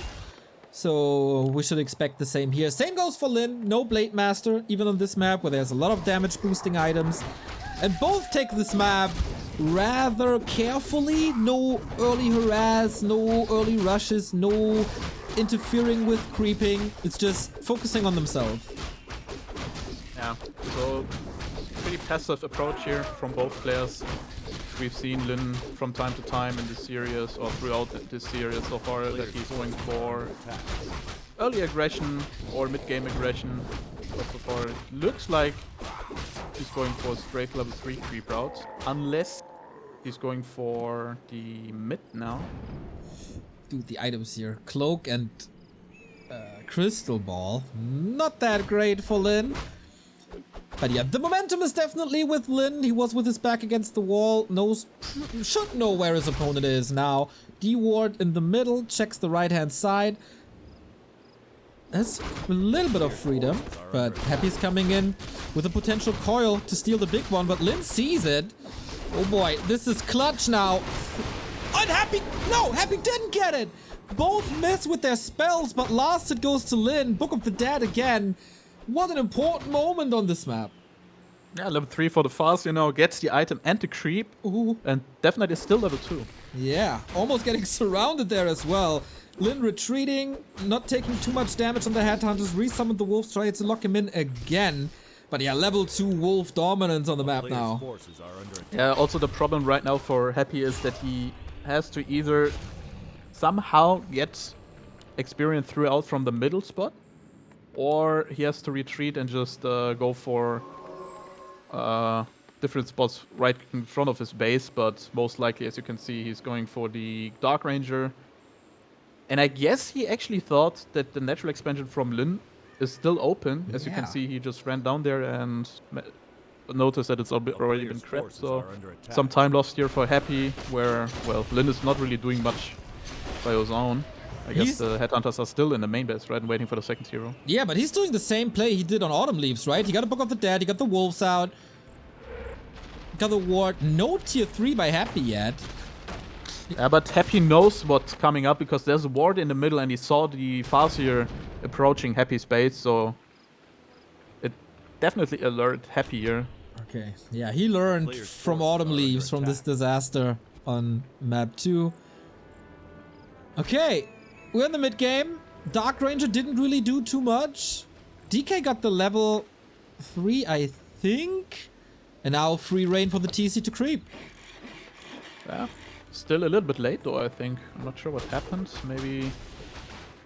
A: So we should expect the same here. Same goes for Lin, no Blade Master, even on this map where there's a lot of damage boosting items. And both take this map rather carefully. No early harass, no early rushes, no interfering with creeping. It's just focusing on themselves.
B: Yeah, so pretty passive approach here from both players. We've seen Lin from time to time in this series, or throughout this series so far, that he's going for early aggression or mid-game aggression. But so far it looks like he's going for a straight level 3 creep route, unless he's going for the mid now.
A: Dude, the items here. Cloak and Crystal Ball. Not that great for Lin. But yeah, the momentum is definitely with Lin. He was with his back against the wall, should know where his opponent is now. D-ward in the middle, checks the right-hand side. That's a little bit of freedom, but Happy's coming in with a potential coil to steal the big one, but Lin sees it. Oh boy, this is clutch now. And Happy, no, Happy didn't get it. Both miss with their spells, but last it goes to Lin. Book of the Dead again. What an important moment on this map.
B: Yeah, level 3 for the fast, you know, gets the item and the creep.
A: Ooh.
B: And definitely still level 2.
A: Yeah, almost getting surrounded there as well. Lin retreating, not taking too much damage on the headhunters. Resummoned the wolves, try to lock him in again. But yeah, level 2 wolf dominance on the map now.
C: Forces are under attack.
B: Yeah, also the problem right now for Happy is that he has to either somehow get experience throughout from the middle spot, or he has to retreat and just go for different spots right in front of his base, but most likely, as you can see, he's going for the Dark Ranger. And I guess he actually thought that the natural expansion from Lin is still open. As you can
A: Yeah.
B: see, he just ran down there and noticed that it's already been trapped. So some time lost here for Happy, where, well, Lin is not really doing much by his own. I guess the headhunters are still in the main base, right, and waiting for the second hero.
A: Yeah, but he's doing the same play he did on Autumn Leaves, right? He got a Book of the Dead, he got the wolves out. Got the ward. No tier 3 by Happy yet.
B: Yeah, but Happy knows what's coming up because there's a ward in the middle and he saw the Farseer approaching Happy's base, so it definitely alerted Happy here.
A: Okay, yeah, he learned from Autumn Leaves, from this disaster on map 2. Okay, we're in the mid game. Dark Ranger didn't really do too much. DK got the level 3, I think. And now free reign for the TC to creep.
B: Yeah, still a little bit late though, I think. I'm not sure what happened. Maybe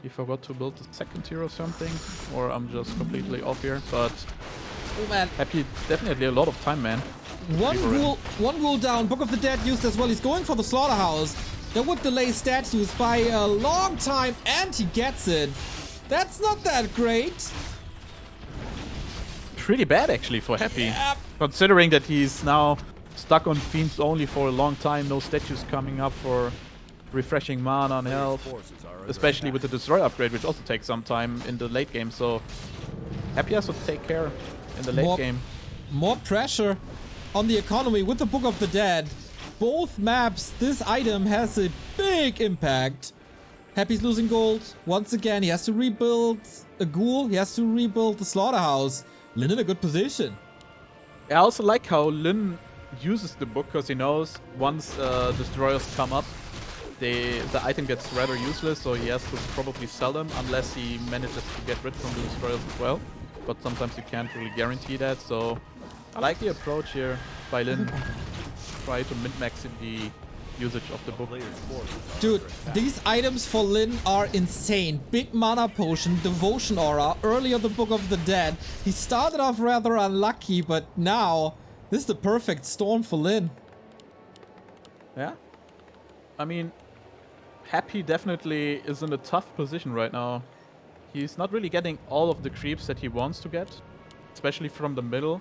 B: he forgot to build the second tier or something, or I'm just completely off here. But
A: Oh man,
B: Happy definitely a lot of time, man.
A: one rule down. Book of the Dead used as well. He's going for the slaughterhouse. That would delay stat use by a long time, and he gets it. That's not that great.
B: Pretty bad actually for Happy.
A: Yep.
B: Considering that he's now stuck on Fiends only for a long time, no statues coming up for refreshing mana and health.
C: Forces are under
B: Especially with the Destroy upgrade, which also takes some time in the late game, so Happy has to take care in the late game.
A: More pressure on the economy with the Book of the Dead. Both maps, this item has a big impact. Happy's losing gold. Once again, he has to rebuild a ghoul. He has to rebuild the slaughterhouse. Lin in a good position.
B: I also like how Lin uses the book, because he knows once destroyers come up, the item gets rather useless, so he has to probably sell them unless he manages to get rid from the destroyers as well. But sometimes you can't really guarantee that, so I like the approach here by Lin. Try to min-max the usage of the book.
A: Dude, these items for Lin are insane. Big mana potion, devotion aura, earlier the Book of the Dead. He started off rather unlucky, but now this is the perfect storm for Lin.
B: Yeah. I mean, Happy definitely is in a tough position right now. He's not really getting all of the creeps that he wants to get, especially from the middle.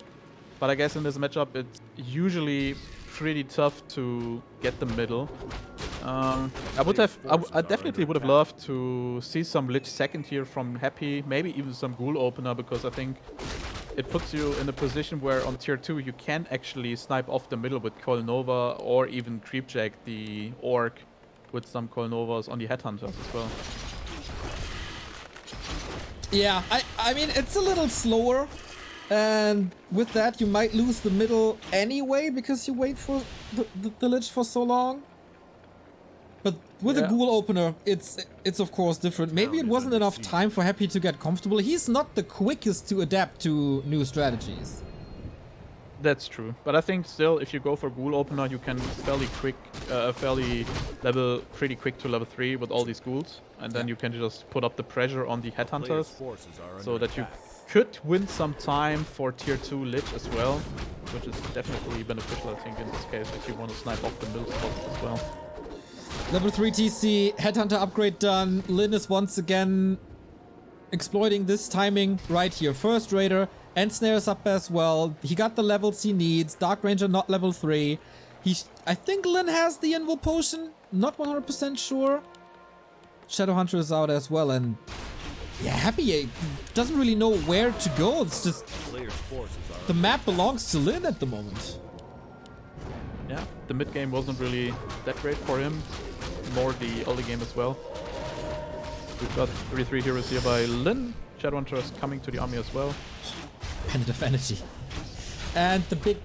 B: But I guess in this matchup, it's usually pretty tough to get the middle. I definitely would have loved to see some Lich second here from Happy, maybe even some Ghoul opener, because I think it puts you in a position where on tier 2 you can actually snipe off the middle with Coil Nova, or even Creepjack the Orc with some Coil Novas on the Headhunters as well.
A: Yeah, I mean, it's a little slower. And with that, you might lose the middle anyway, because you wait for the Lich for so long. But with a Ghoul opener, it's of course different. Maybe it wasn't enough time for Happy to get comfortable. He's not the quickest to adapt to new strategies.
B: That's true, but I think still, if you go for Ghoul opener, you can level pretty quick to level 3 with all these ghouls, and then you can just put up the pressure on the headhunters, so that you could win some time for tier 2 Lich as well, which is definitely beneficial, I think, in this case, if you want to snipe off the middle spots as well.
A: Level 3 TC, Headhunter upgrade done. Lin is once again exploiting this timing right here. First Raider and Snares up as well. He got the levels he needs. Dark Ranger not level 3. I think Lin has the Invul Potion. Not 100% sure. Shadowhunter is out as well, and yeah, Happy doesn't really know where to go. It's just the map belongs to Lin at the moment.
B: Yeah, the mid game wasn't really that great for him. More the early game as well. We've got 3-3 heroes here by Lin. Shadowhunter coming to the army as well.
A: Pendant of energy. And the big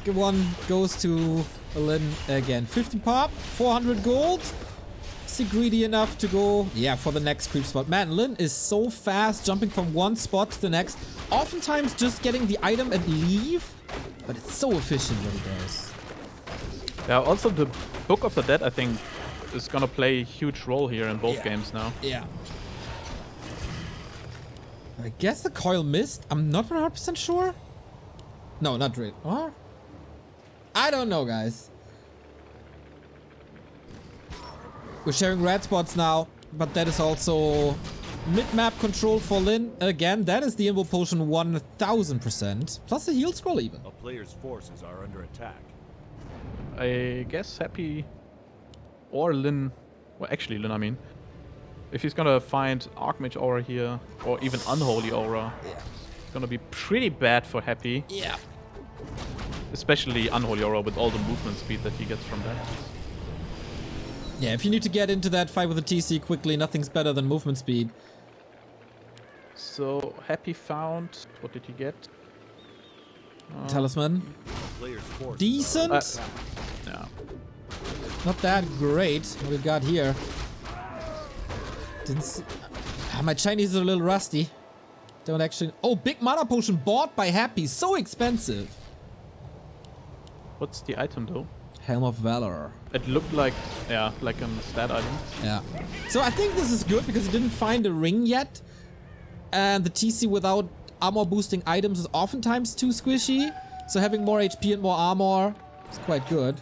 A: one goes to Lin again. 50 pop, 400 gold. Is he greedy enough to go, yeah, for the next creep spot? Man, Lin is so fast, jumping from one spot to the next. Oftentimes just getting the item and leave, but it's so efficient what he does.
B: Yeah, also the Book of the Dead, I think, is gonna play a huge role here in both games now.
A: Yeah. I guess the coil missed. I'm not 100% sure. No, not really. Or? I don't know, guys. We're sharing red spots now, but that is also mid-map control for Lin. Again, that is the Invo Potion 1000%. Plus the heal scroll even.
C: A player's forces are under attack.
B: I guess Happy or Lin, well actually Lin I mean, if he's gonna find Archmage Aura here, or even Unholy Aura, it's gonna be pretty bad for Happy.
A: Yeah.
B: Especially Unholy Aura with all the movement speed that he gets from that.
A: Yeah, if you need to get into that fight with the TC quickly, nothing's better than movement speed.
B: So Happy found, what did he get?
A: Talisman.
C: Player's forces
A: Decent.
B: Yeah.
A: Not that great. What we've got here. Didn't see. My Chinese is a little rusty. Don't actually. Oh, big mana potion bought by Happy. So expensive.
B: What's the item though?
A: Helm of Valor.
B: It looked like, yeah, like a stat item.
A: Yeah. So I think this is good because he didn't find a ring yet. And the TC without armor boosting items is oftentimes too squishy. So having more HP and more armor is quite good.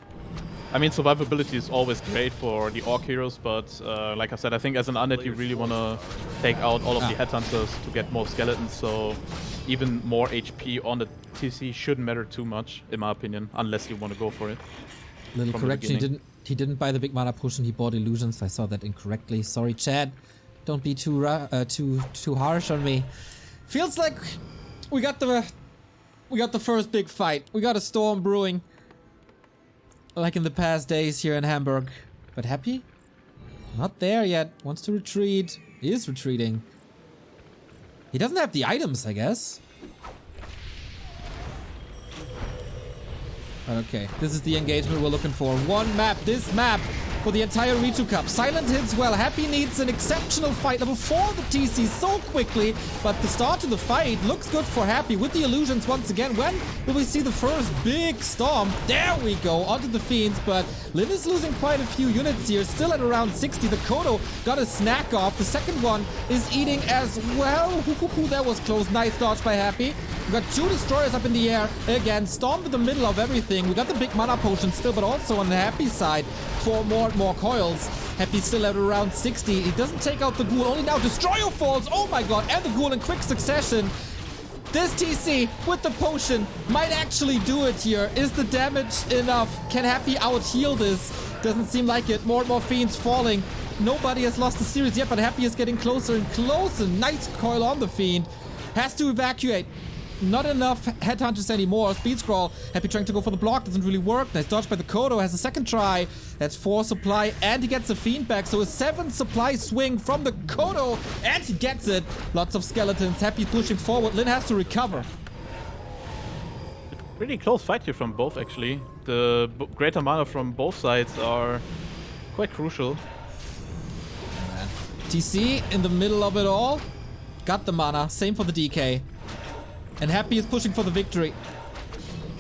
B: I mean, survivability is always great for the Orc heroes, but like I said, I think as an undead you really want to take out all of the headhunters to get more skeletons, so even more HP on the TC shouldn't matter too much, in my opinion, unless you want to go for it.
A: Little correction, he didn't buy the big mana potion, he bought illusions. I saw that incorrectly. Sorry, Chad. Don't be too harsh on me. Feels like we got the first big fight. We got a storm brewing. Like in the past days here in Hamburg. But Happy? Not there yet. Wants to retreat. He is retreating. He doesn't have the items, I guess. Okay, this is the engagement we're looking for. One map, this map, for the entire Rejuvenation Cup. Silent hits well. Happy needs an exceptional fight. Level 4 the TC so quickly, but the start to the fight looks good for Happy with the illusions once again. When will we see the first big storm? There we go, onto the Fiends, but Lin is losing quite a few units here, still at around 60. The Kodo got a snack off. The second one is eating as well. That was close. Nice dodge by Happy. We got 2 destroyers up in the air. Again, Storm in the middle of everything. We got the big mana potion still, but also on the Happy side for more coils. Happy still at around 60. He doesn't take out the ghoul. Only now Destroyer falls. Oh my god. And the ghoul in quick succession. This TC with the potion might actually do it here. Is the damage enough? Can Happy out-heal this? Doesn't seem like it. More and more Fiends falling. Nobody has lost the series yet, but Happy is getting closer and closer. Nice coil on the Fiend. Has to evacuate. Not enough headhunters anymore. Speed scroll. Happy trying to go for the block. Doesn't really work. Nice dodge by the Kodo. Has a second try. That's 4 supply. And he gets the Fiend back. So a 7 supply swing from the Kodo. And he gets it. Lots of skeletons. Happy pushing forward. Lin has to recover.
B: Really close fight here from both, actually. The greater mana from both sides are quite crucial.
A: TC in the middle of it all. Got the mana. Same for the DK. And Happy is pushing for the victory.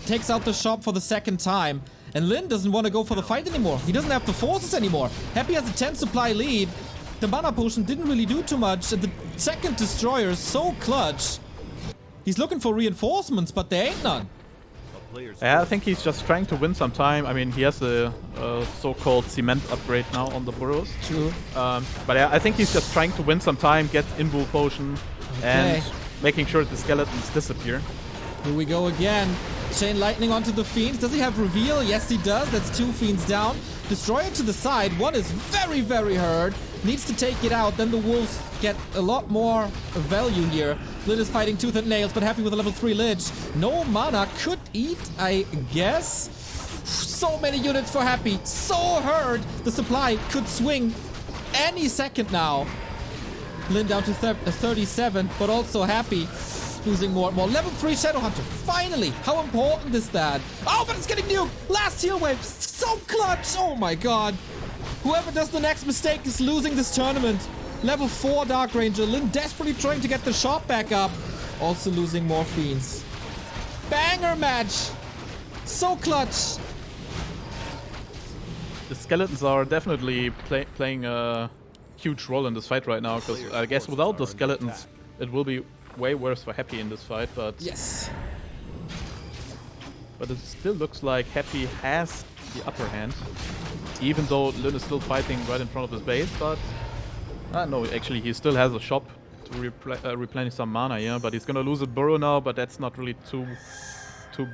A: Takes out the shop for the second time. And Lin doesn't want to go for the fight anymore. He doesn't have the forces anymore. Happy has a 10 supply lead. The mana potion didn't really do too much. And the second destroyer is so clutch. He's looking for reinforcements, but there ain't none.
B: Yeah, I think he's just trying to win some time. I mean, he has a so-called cement upgrade now on the burrows.
A: True.
B: But yeah, I think he's just trying to win some time, get Invu Potion, and making sure the skeletons disappear.
A: Here we go again. Chain lightning onto the Fiends. Does he have reveal? Yes, he does. That's 2 Fiends down. Destroyer to the side. One is very, very hurt. Needs to take it out. Then the wolves get a lot more value here. Lin is fighting tooth and nails, but Happy with a level 3 Lich. No mana. Could eat, I guess. So many units for Happy. So hurt. The supply could swing any second now. Lin down to 37, but also Happy. Losing more and more. Level 3 Shadowhunter. Finally! How important is that? Oh, but it's getting nuked! Last heal wave! So clutch! Oh my god. Whoever does the next mistake is losing this tournament. Level 4 Dark Ranger. Lin desperately trying to get the shot back up. Also losing more Fiends. Banger match! So clutch!
B: The skeletons are definitely playing a huge role in this fight right now, because I guess without the skeletons, it will be way worse for Happy in this fight, but...
A: Yes.
B: But it still looks like Happy has the upper hand, even though Lin is still fighting right in front of his base, but... no, actually he still has a shop to replenish some mana here, but he's gonna lose a burrow now, but that's not really too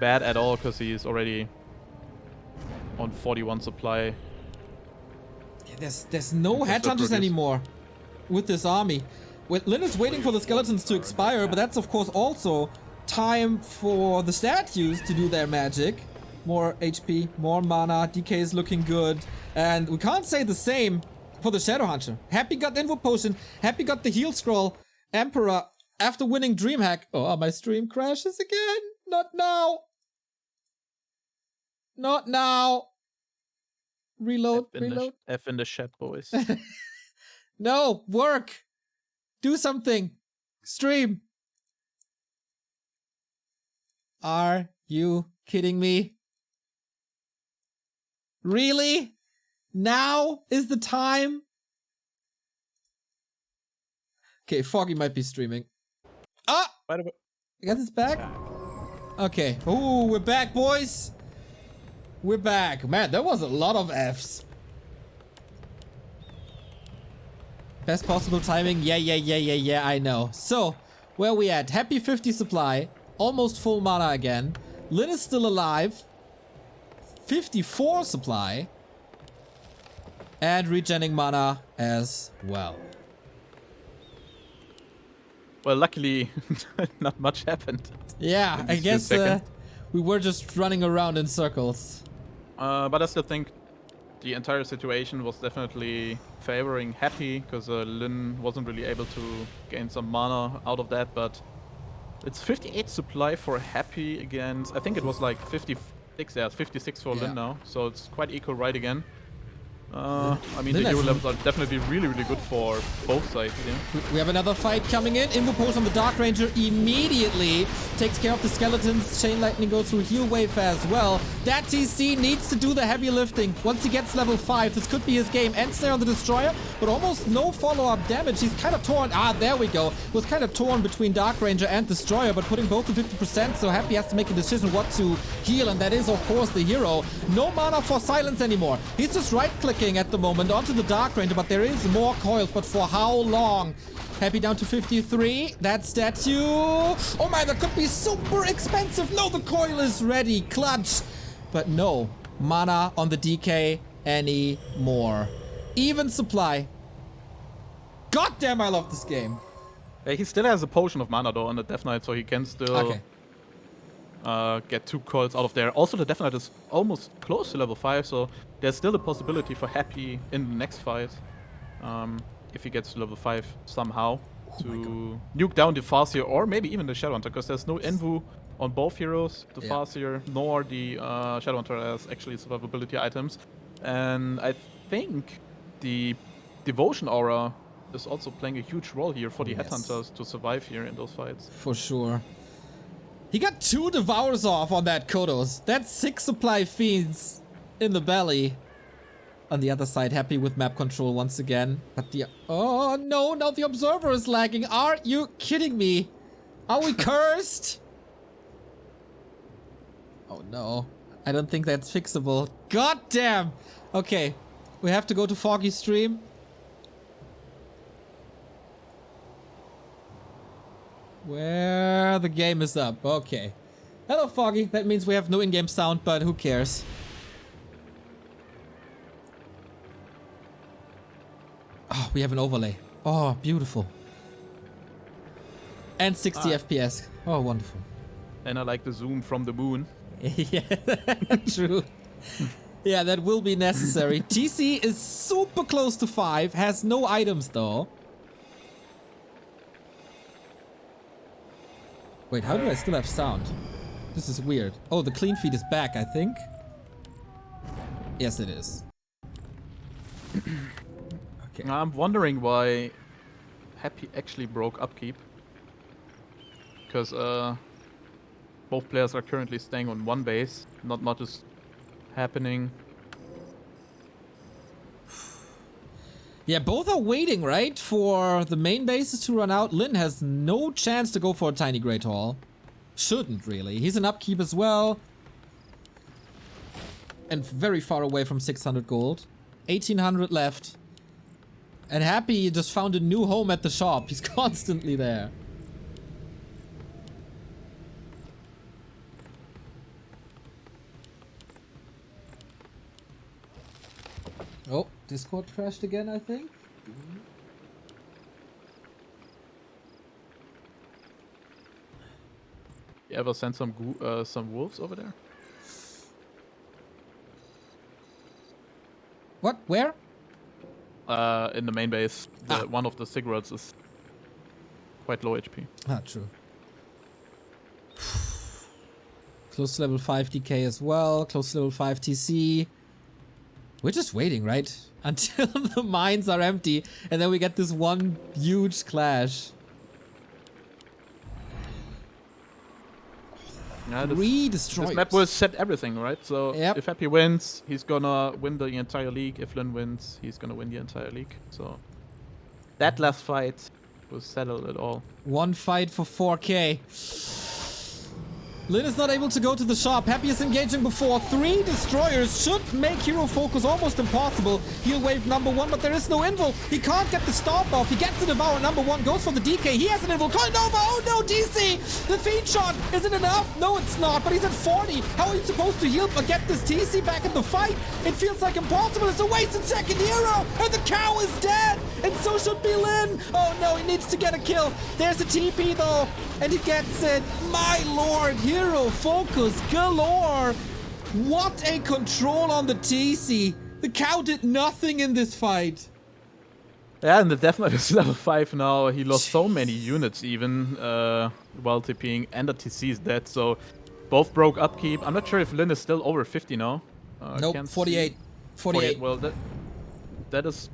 B: bad at all, because he is already on 41 supply.
A: Yeah, there's no headhunters anymore with this army. Lin is waiting for the skeletons to expire, but that's of course also time for the statues to do their magic. More HP, more mana, DK is looking good. And we can't say the same for the Shadowhunter. Happy got Invo Potion, Happy got the heal scroll. Emperor, after winning Dreamhack. Oh, my stream crashes again. Not now. Not now. Reload, reload.
B: F in the chat, boys.
A: No, work. Do something. Stream. Are you kidding me? Really? Now is the time? Okay, Foggy might be streaming. Ah!
B: By the way,
A: I guess it's back? Okay. Ooh, we're back, boys. We're back. Man, there was a lot of Fs. Best possible timing. Yeah, I know. So, where are we at? Happy 50 supply. Almost full mana again. Lin is still alive. 54 supply. And regenning mana as well.
B: well, luckily, not much happened.
A: Yeah, I guess we were just running around in circles.
B: But I still think the entire situation was definitely favoring Happy, because Lin wasn't really able to gain some mana out of that, but it's 58 supply for Happy against, I think it was like 56, yeah, 56 for Lin now, so it's quite equal right again. I mean, the hero levels are definitely really, really good for both sides, yeah.
A: We have another fight coming in. Invo Potion on the Dark Ranger immediately takes care of the skeletons. Chain Lightning goes through heal wave as well. That TC needs to do the heavy lifting. Once he gets level 5, this could be his game. Ensnare on the Destroyer, but almost no follow-up damage. He's kind of torn. Ah, there we go. Was kind of torn between Dark Ranger and Destroyer, but putting both to 50%, so Happy has to make a decision what to heal, and that is, of course, the hero. No mana for Silence anymore. He's just right-clicking at the moment onto the Dark Ranger, but there is more coils, but for how long? Happy down to 53. That statue. Oh my, that could be super expensive. No, the coil is ready. Clutch. But no mana on the DK anymore. Even supply. God damn, I love this game.
B: Yeah, he still has a potion of mana though on the Death Knight, so he can still get 2 coils out of there. Also, the Death Knight is almost close to level 5, so there's still a possibility for Happy in the next fight, if he gets to level 5 somehow, to nuke down the Farseer or maybe even the Shadowhunter, because there's no Envu on both heroes, the Farseer nor the Shadowhunter has actually survivability items. And I think the Devotion Aura is also playing a huge role here for the Headhunters to survive here in those fights.
A: For sure. He got 2 Devours off on that Kodos. That's 6 supply Fiends in the belly. On the other side, Happy with map control once again. But the... Oh no, now the Observer is lagging. Are you kidding me? Are we cursed? Oh no. I don't think that's fixable. God damn! Okay. We have to go to Foggy's stream. Where the game is up. Okay. Hello, Foggy. That means we have no in-game sound, but who cares? Oh, we have an overlay. Oh, beautiful. And 60 FPS. Oh, wonderful.
B: And I like the zoom from the moon.
A: Yeah, true. Yeah, that will be necessary. TC is super close to 5. Has no items, though. Wait, how do I still have sound? This is weird. Oh, the clean feed is back, I think. Yes, it is. Okay.
B: I'm wondering why Happy actually broke upkeep. Because both players are currently staying on one base, not much is happening.
A: Yeah, both are waiting, right? For the main bases to run out. Lin has no chance to go for a tiny Great Hall. Shouldn't really. He's an upkeep as well. And very far away from 600 gold. 1800 left. And Happy just found a new home at the shop. He's constantly there. Oh, Discord crashed again, I think.
B: You ever send some wolves over there?
A: What? Where?
B: In the main base, one of the cigarettes is quite low HP.
A: Ah, true. Close to level 5 DK as well. Close to level 5 TC. We're just waiting, right? Until the mines are empty. And then we get this one huge clash.
B: Yeah,
A: 3 destroyers.
B: This map will set everything, right? So
A: Yep.
B: if Happy wins, he's gonna win the entire league. If Lin wins, he's gonna win the entire league. So that last fight will settle it all.
A: One fight for 4k. Lin is not able to go to the shop. Happy is engaging before. 3 destroyers should make hero focus almost impossible. Heal wave number 1, but there is no invul. He can't get the stomp off. He gets the devour number 1, goes for the DK. He has an invul. Call Nova. Oh no, TC! The feed shot. Is it enough? No, it's not, but he's at 40. How are you supposed to heal but get this TC back in the fight? It feels like impossible. It's a wasted second hero, and the cow is dead. And so should be Lin. Oh no, he needs to get a kill. There's a TP though, and he gets it. My lord, hero focus galore. What a control on the TC. The cow did nothing in this fight.
B: Yeah, and the Death Knight is level 5 now. He lost so many units even while TPing, and the TC is dead. So both broke upkeep. I'm not sure if Lin is still over 50 now.
A: Nope,
B: Can't
A: 48.
B: see.
A: 48.
B: Well, that is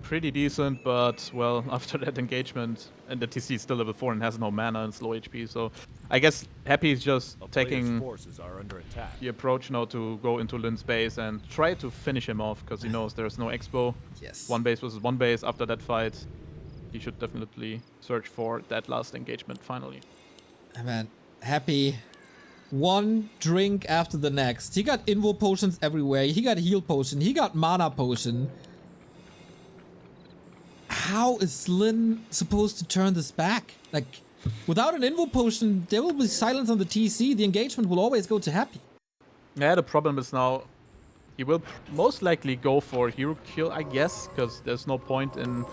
B: pretty decent, but well, after that engagement, and the TC is still level 4 and has no mana and slow HP, so I guess Happy is just
C: A player's
B: taking
C: forces are under attack.
B: the approach now to go into Lin's base and try to finish him off, because he knows there's no expo.
A: Yes.
B: One base versus one base after that fight. He should definitely search for that last engagement finally.
A: Man, Happy. One drink after the next. He got invul potions everywhere. He got heal potion. He got mana potion. How is Lin supposed to turn this back? Like, without an invul potion, there will be silence on the TC. The engagement will always go to Happy.
B: Yeah, the problem is now he will most likely go for hero kill, I guess, because there's no point in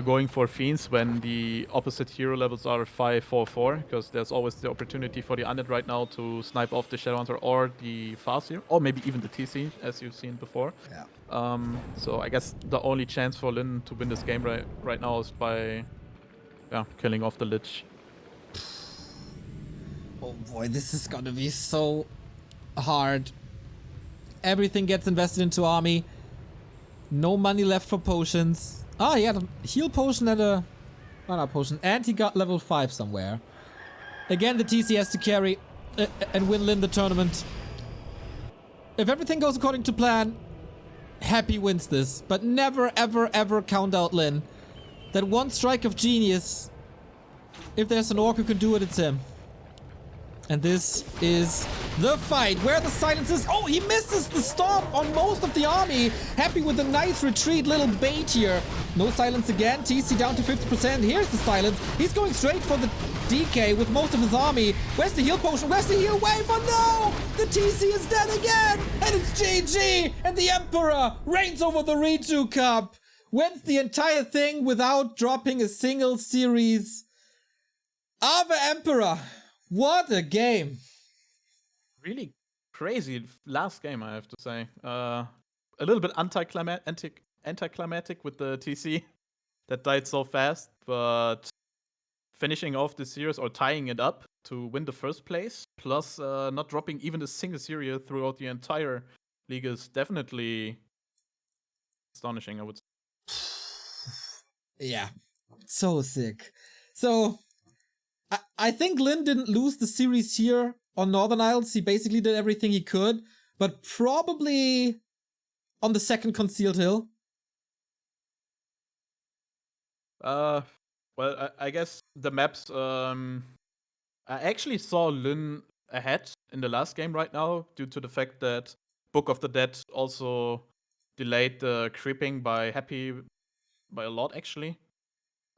B: going for fiends when the opposite hero levels are 5, 4, 4, because there's always the opportunity for the undead right now to snipe off the Shadowhunter or the Farseer, or maybe even the TC, as you've seen before.
A: Yeah.
B: So I guess the only chance for Lin to win this game right now is by killing off the Lich.
A: Oh boy, this is gonna be so hard. Everything gets invested into army. No money left for potions. Ah, he had a heal potion and a mana potion. And he got level 5 somewhere. Again, the TC has to carry and win Lin the tournament. If everything goes according to plan, Happy wins this. But never, ever, ever count out Lin. That one strike of genius. If there's an orc who can do it, it's him. And this is the fight where the silence is. Oh, he misses the stomp on most of the army. Happy with a nice retreat, little bait here. No silence again. TC down to 50%. Here's the silence. He's going straight for the DK with most of his army. Where's the heal potion? Where's the heal wave? Oh no! The TC is dead again. And it's GG. And the Emperor reigns over the Reju Cup. Wins the entire thing without dropping a single series. Ave Emperor. What a game!
B: Really crazy last game, I have to say. A little bit anticlimactic with the TC that died so fast, but finishing off the series or tying it up to win the first place, plus not dropping even a single series throughout the entire league is definitely astonishing, I would say.
A: Yeah, so sick. So, I think Lin didn't lose the series here on Northern Isles. He basically did everything he could, but probably on the second concealed hill.
B: Well, I guess the maps. I actually saw Lin ahead in the last game right now due to the fact that Book of the Dead also delayed the creeping by Happy by a lot, actually.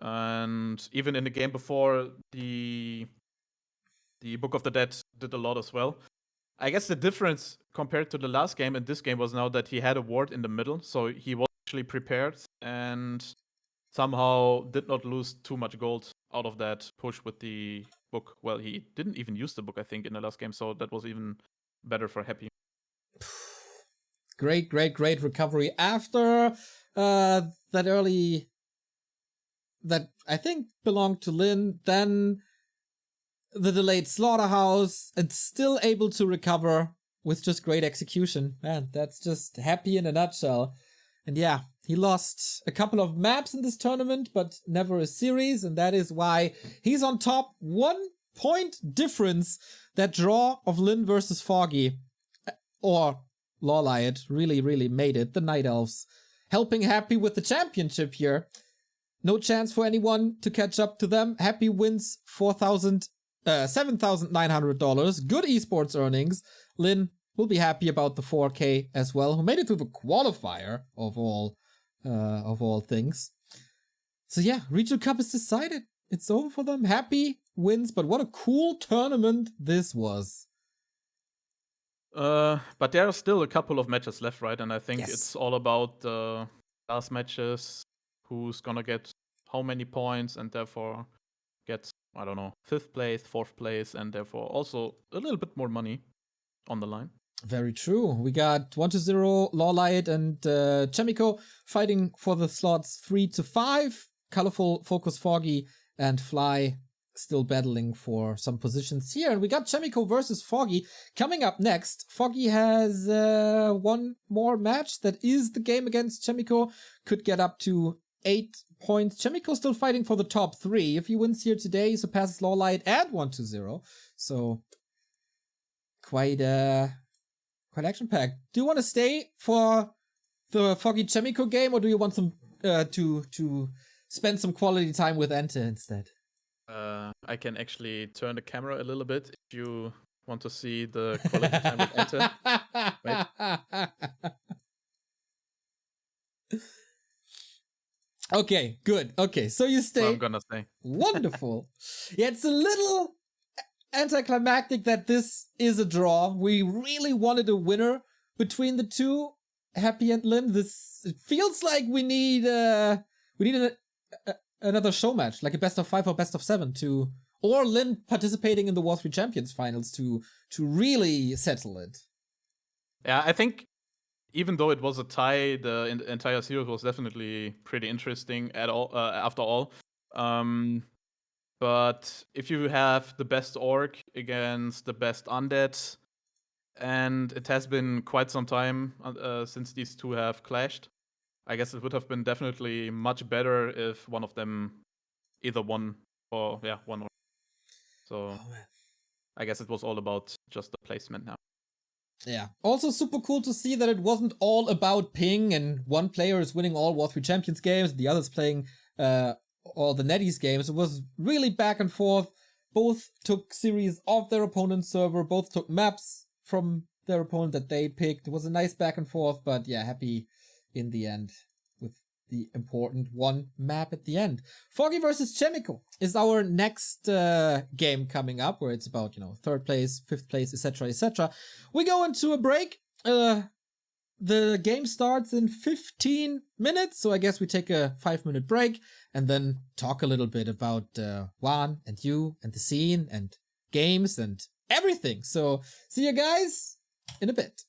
B: And even in the game before, the Book of the Dead did a lot as well. I guess the difference compared to the last game and this game was now that he had a ward in the middle, so he was actually prepared and somehow did not lose too much gold out of that push with the book. Well, he didn't even use the book, I think, in the last game, so that was even better for Happy.
A: Great recovery after that early that I think belonged to Lin, then the delayed slaughterhouse, and still able to recover with just great execution. Man, that's just Happy in a nutshell. And yeah, he lost a couple of maps in this tournament, but never a series, and that is why he's on top. 1 point difference. That draw of Lin versus Foggy, or Lawliot, really made it. The Night Elves helping Happy with the championship here. No chance for anyone to catch up to them. Happy wins $7,900. Good esports earnings. Lin will be happy about the 4K as well, who made it to the qualifier of all things. So yeah, Regional Cup is decided. It's over for them. Happy wins, but what a cool tournament this was.
B: But there are still a couple of matches left, right? And I think
A: Yes.
B: it's all about the last matches, who's gonna get how many points, and therefore get, I don't know, 5th place, 4th place, and therefore also a little bit more money on the line.
A: Very true. We got 1-0 Lawlight and Chemico fighting for the slots 3-5. Colorful, Focus, Foggy, and Fly still battling for some positions here. And we got Chemico versus Foggy coming up next. Foggy has one more match. That is the game against Chemico. Could get up to 8 points. Chemico still fighting for the top 3. If he wins here today, he surpasses Lawlight at 1-0. So quite action-packed. Do you want to stay for the Foggy Chemico game, or do you want some to spend some quality time with Ente instead?
B: I can actually turn the camera a little bit if you want to see the quality time with Ente.
A: Okay, good. Okay, so you stay.
B: So I'm gonna say.
A: Wonderful. Yeah, it's a little anticlimactic that this is a draw. We really wanted a winner between the two, Happy and Lin. It feels like we need another show match, like a best of 5 or best of 7 or Lin participating in the War3 Champions finals to really settle it.
B: Yeah, I think even though it was a tie, the entire series was definitely pretty interesting after all. But if you have the best orc against the best undead, and it has been quite some time since these two have clashed, I guess it would have been definitely much better if one of them either won or won. So I guess it was all about just the placement now.
A: Yeah. Also super cool to see that it wasn't all about ping and one player is winning all War3 Champions games, the others playing all the NetEase games. It was really back and forth. Both took series off their opponent's server, both took maps from their opponent that they picked. It was a nice back and forth, but yeah, Happy in the end with the important one map at the end. Foggy versus Chemico is our next game coming up, where it's about, 3rd place, 5th place, etc., etc. We go into a break. The game starts in 15 minutes, so I guess we take a 5-minute break and then talk a little bit about Juan and you and the scene and games and everything. So see you guys in a bit.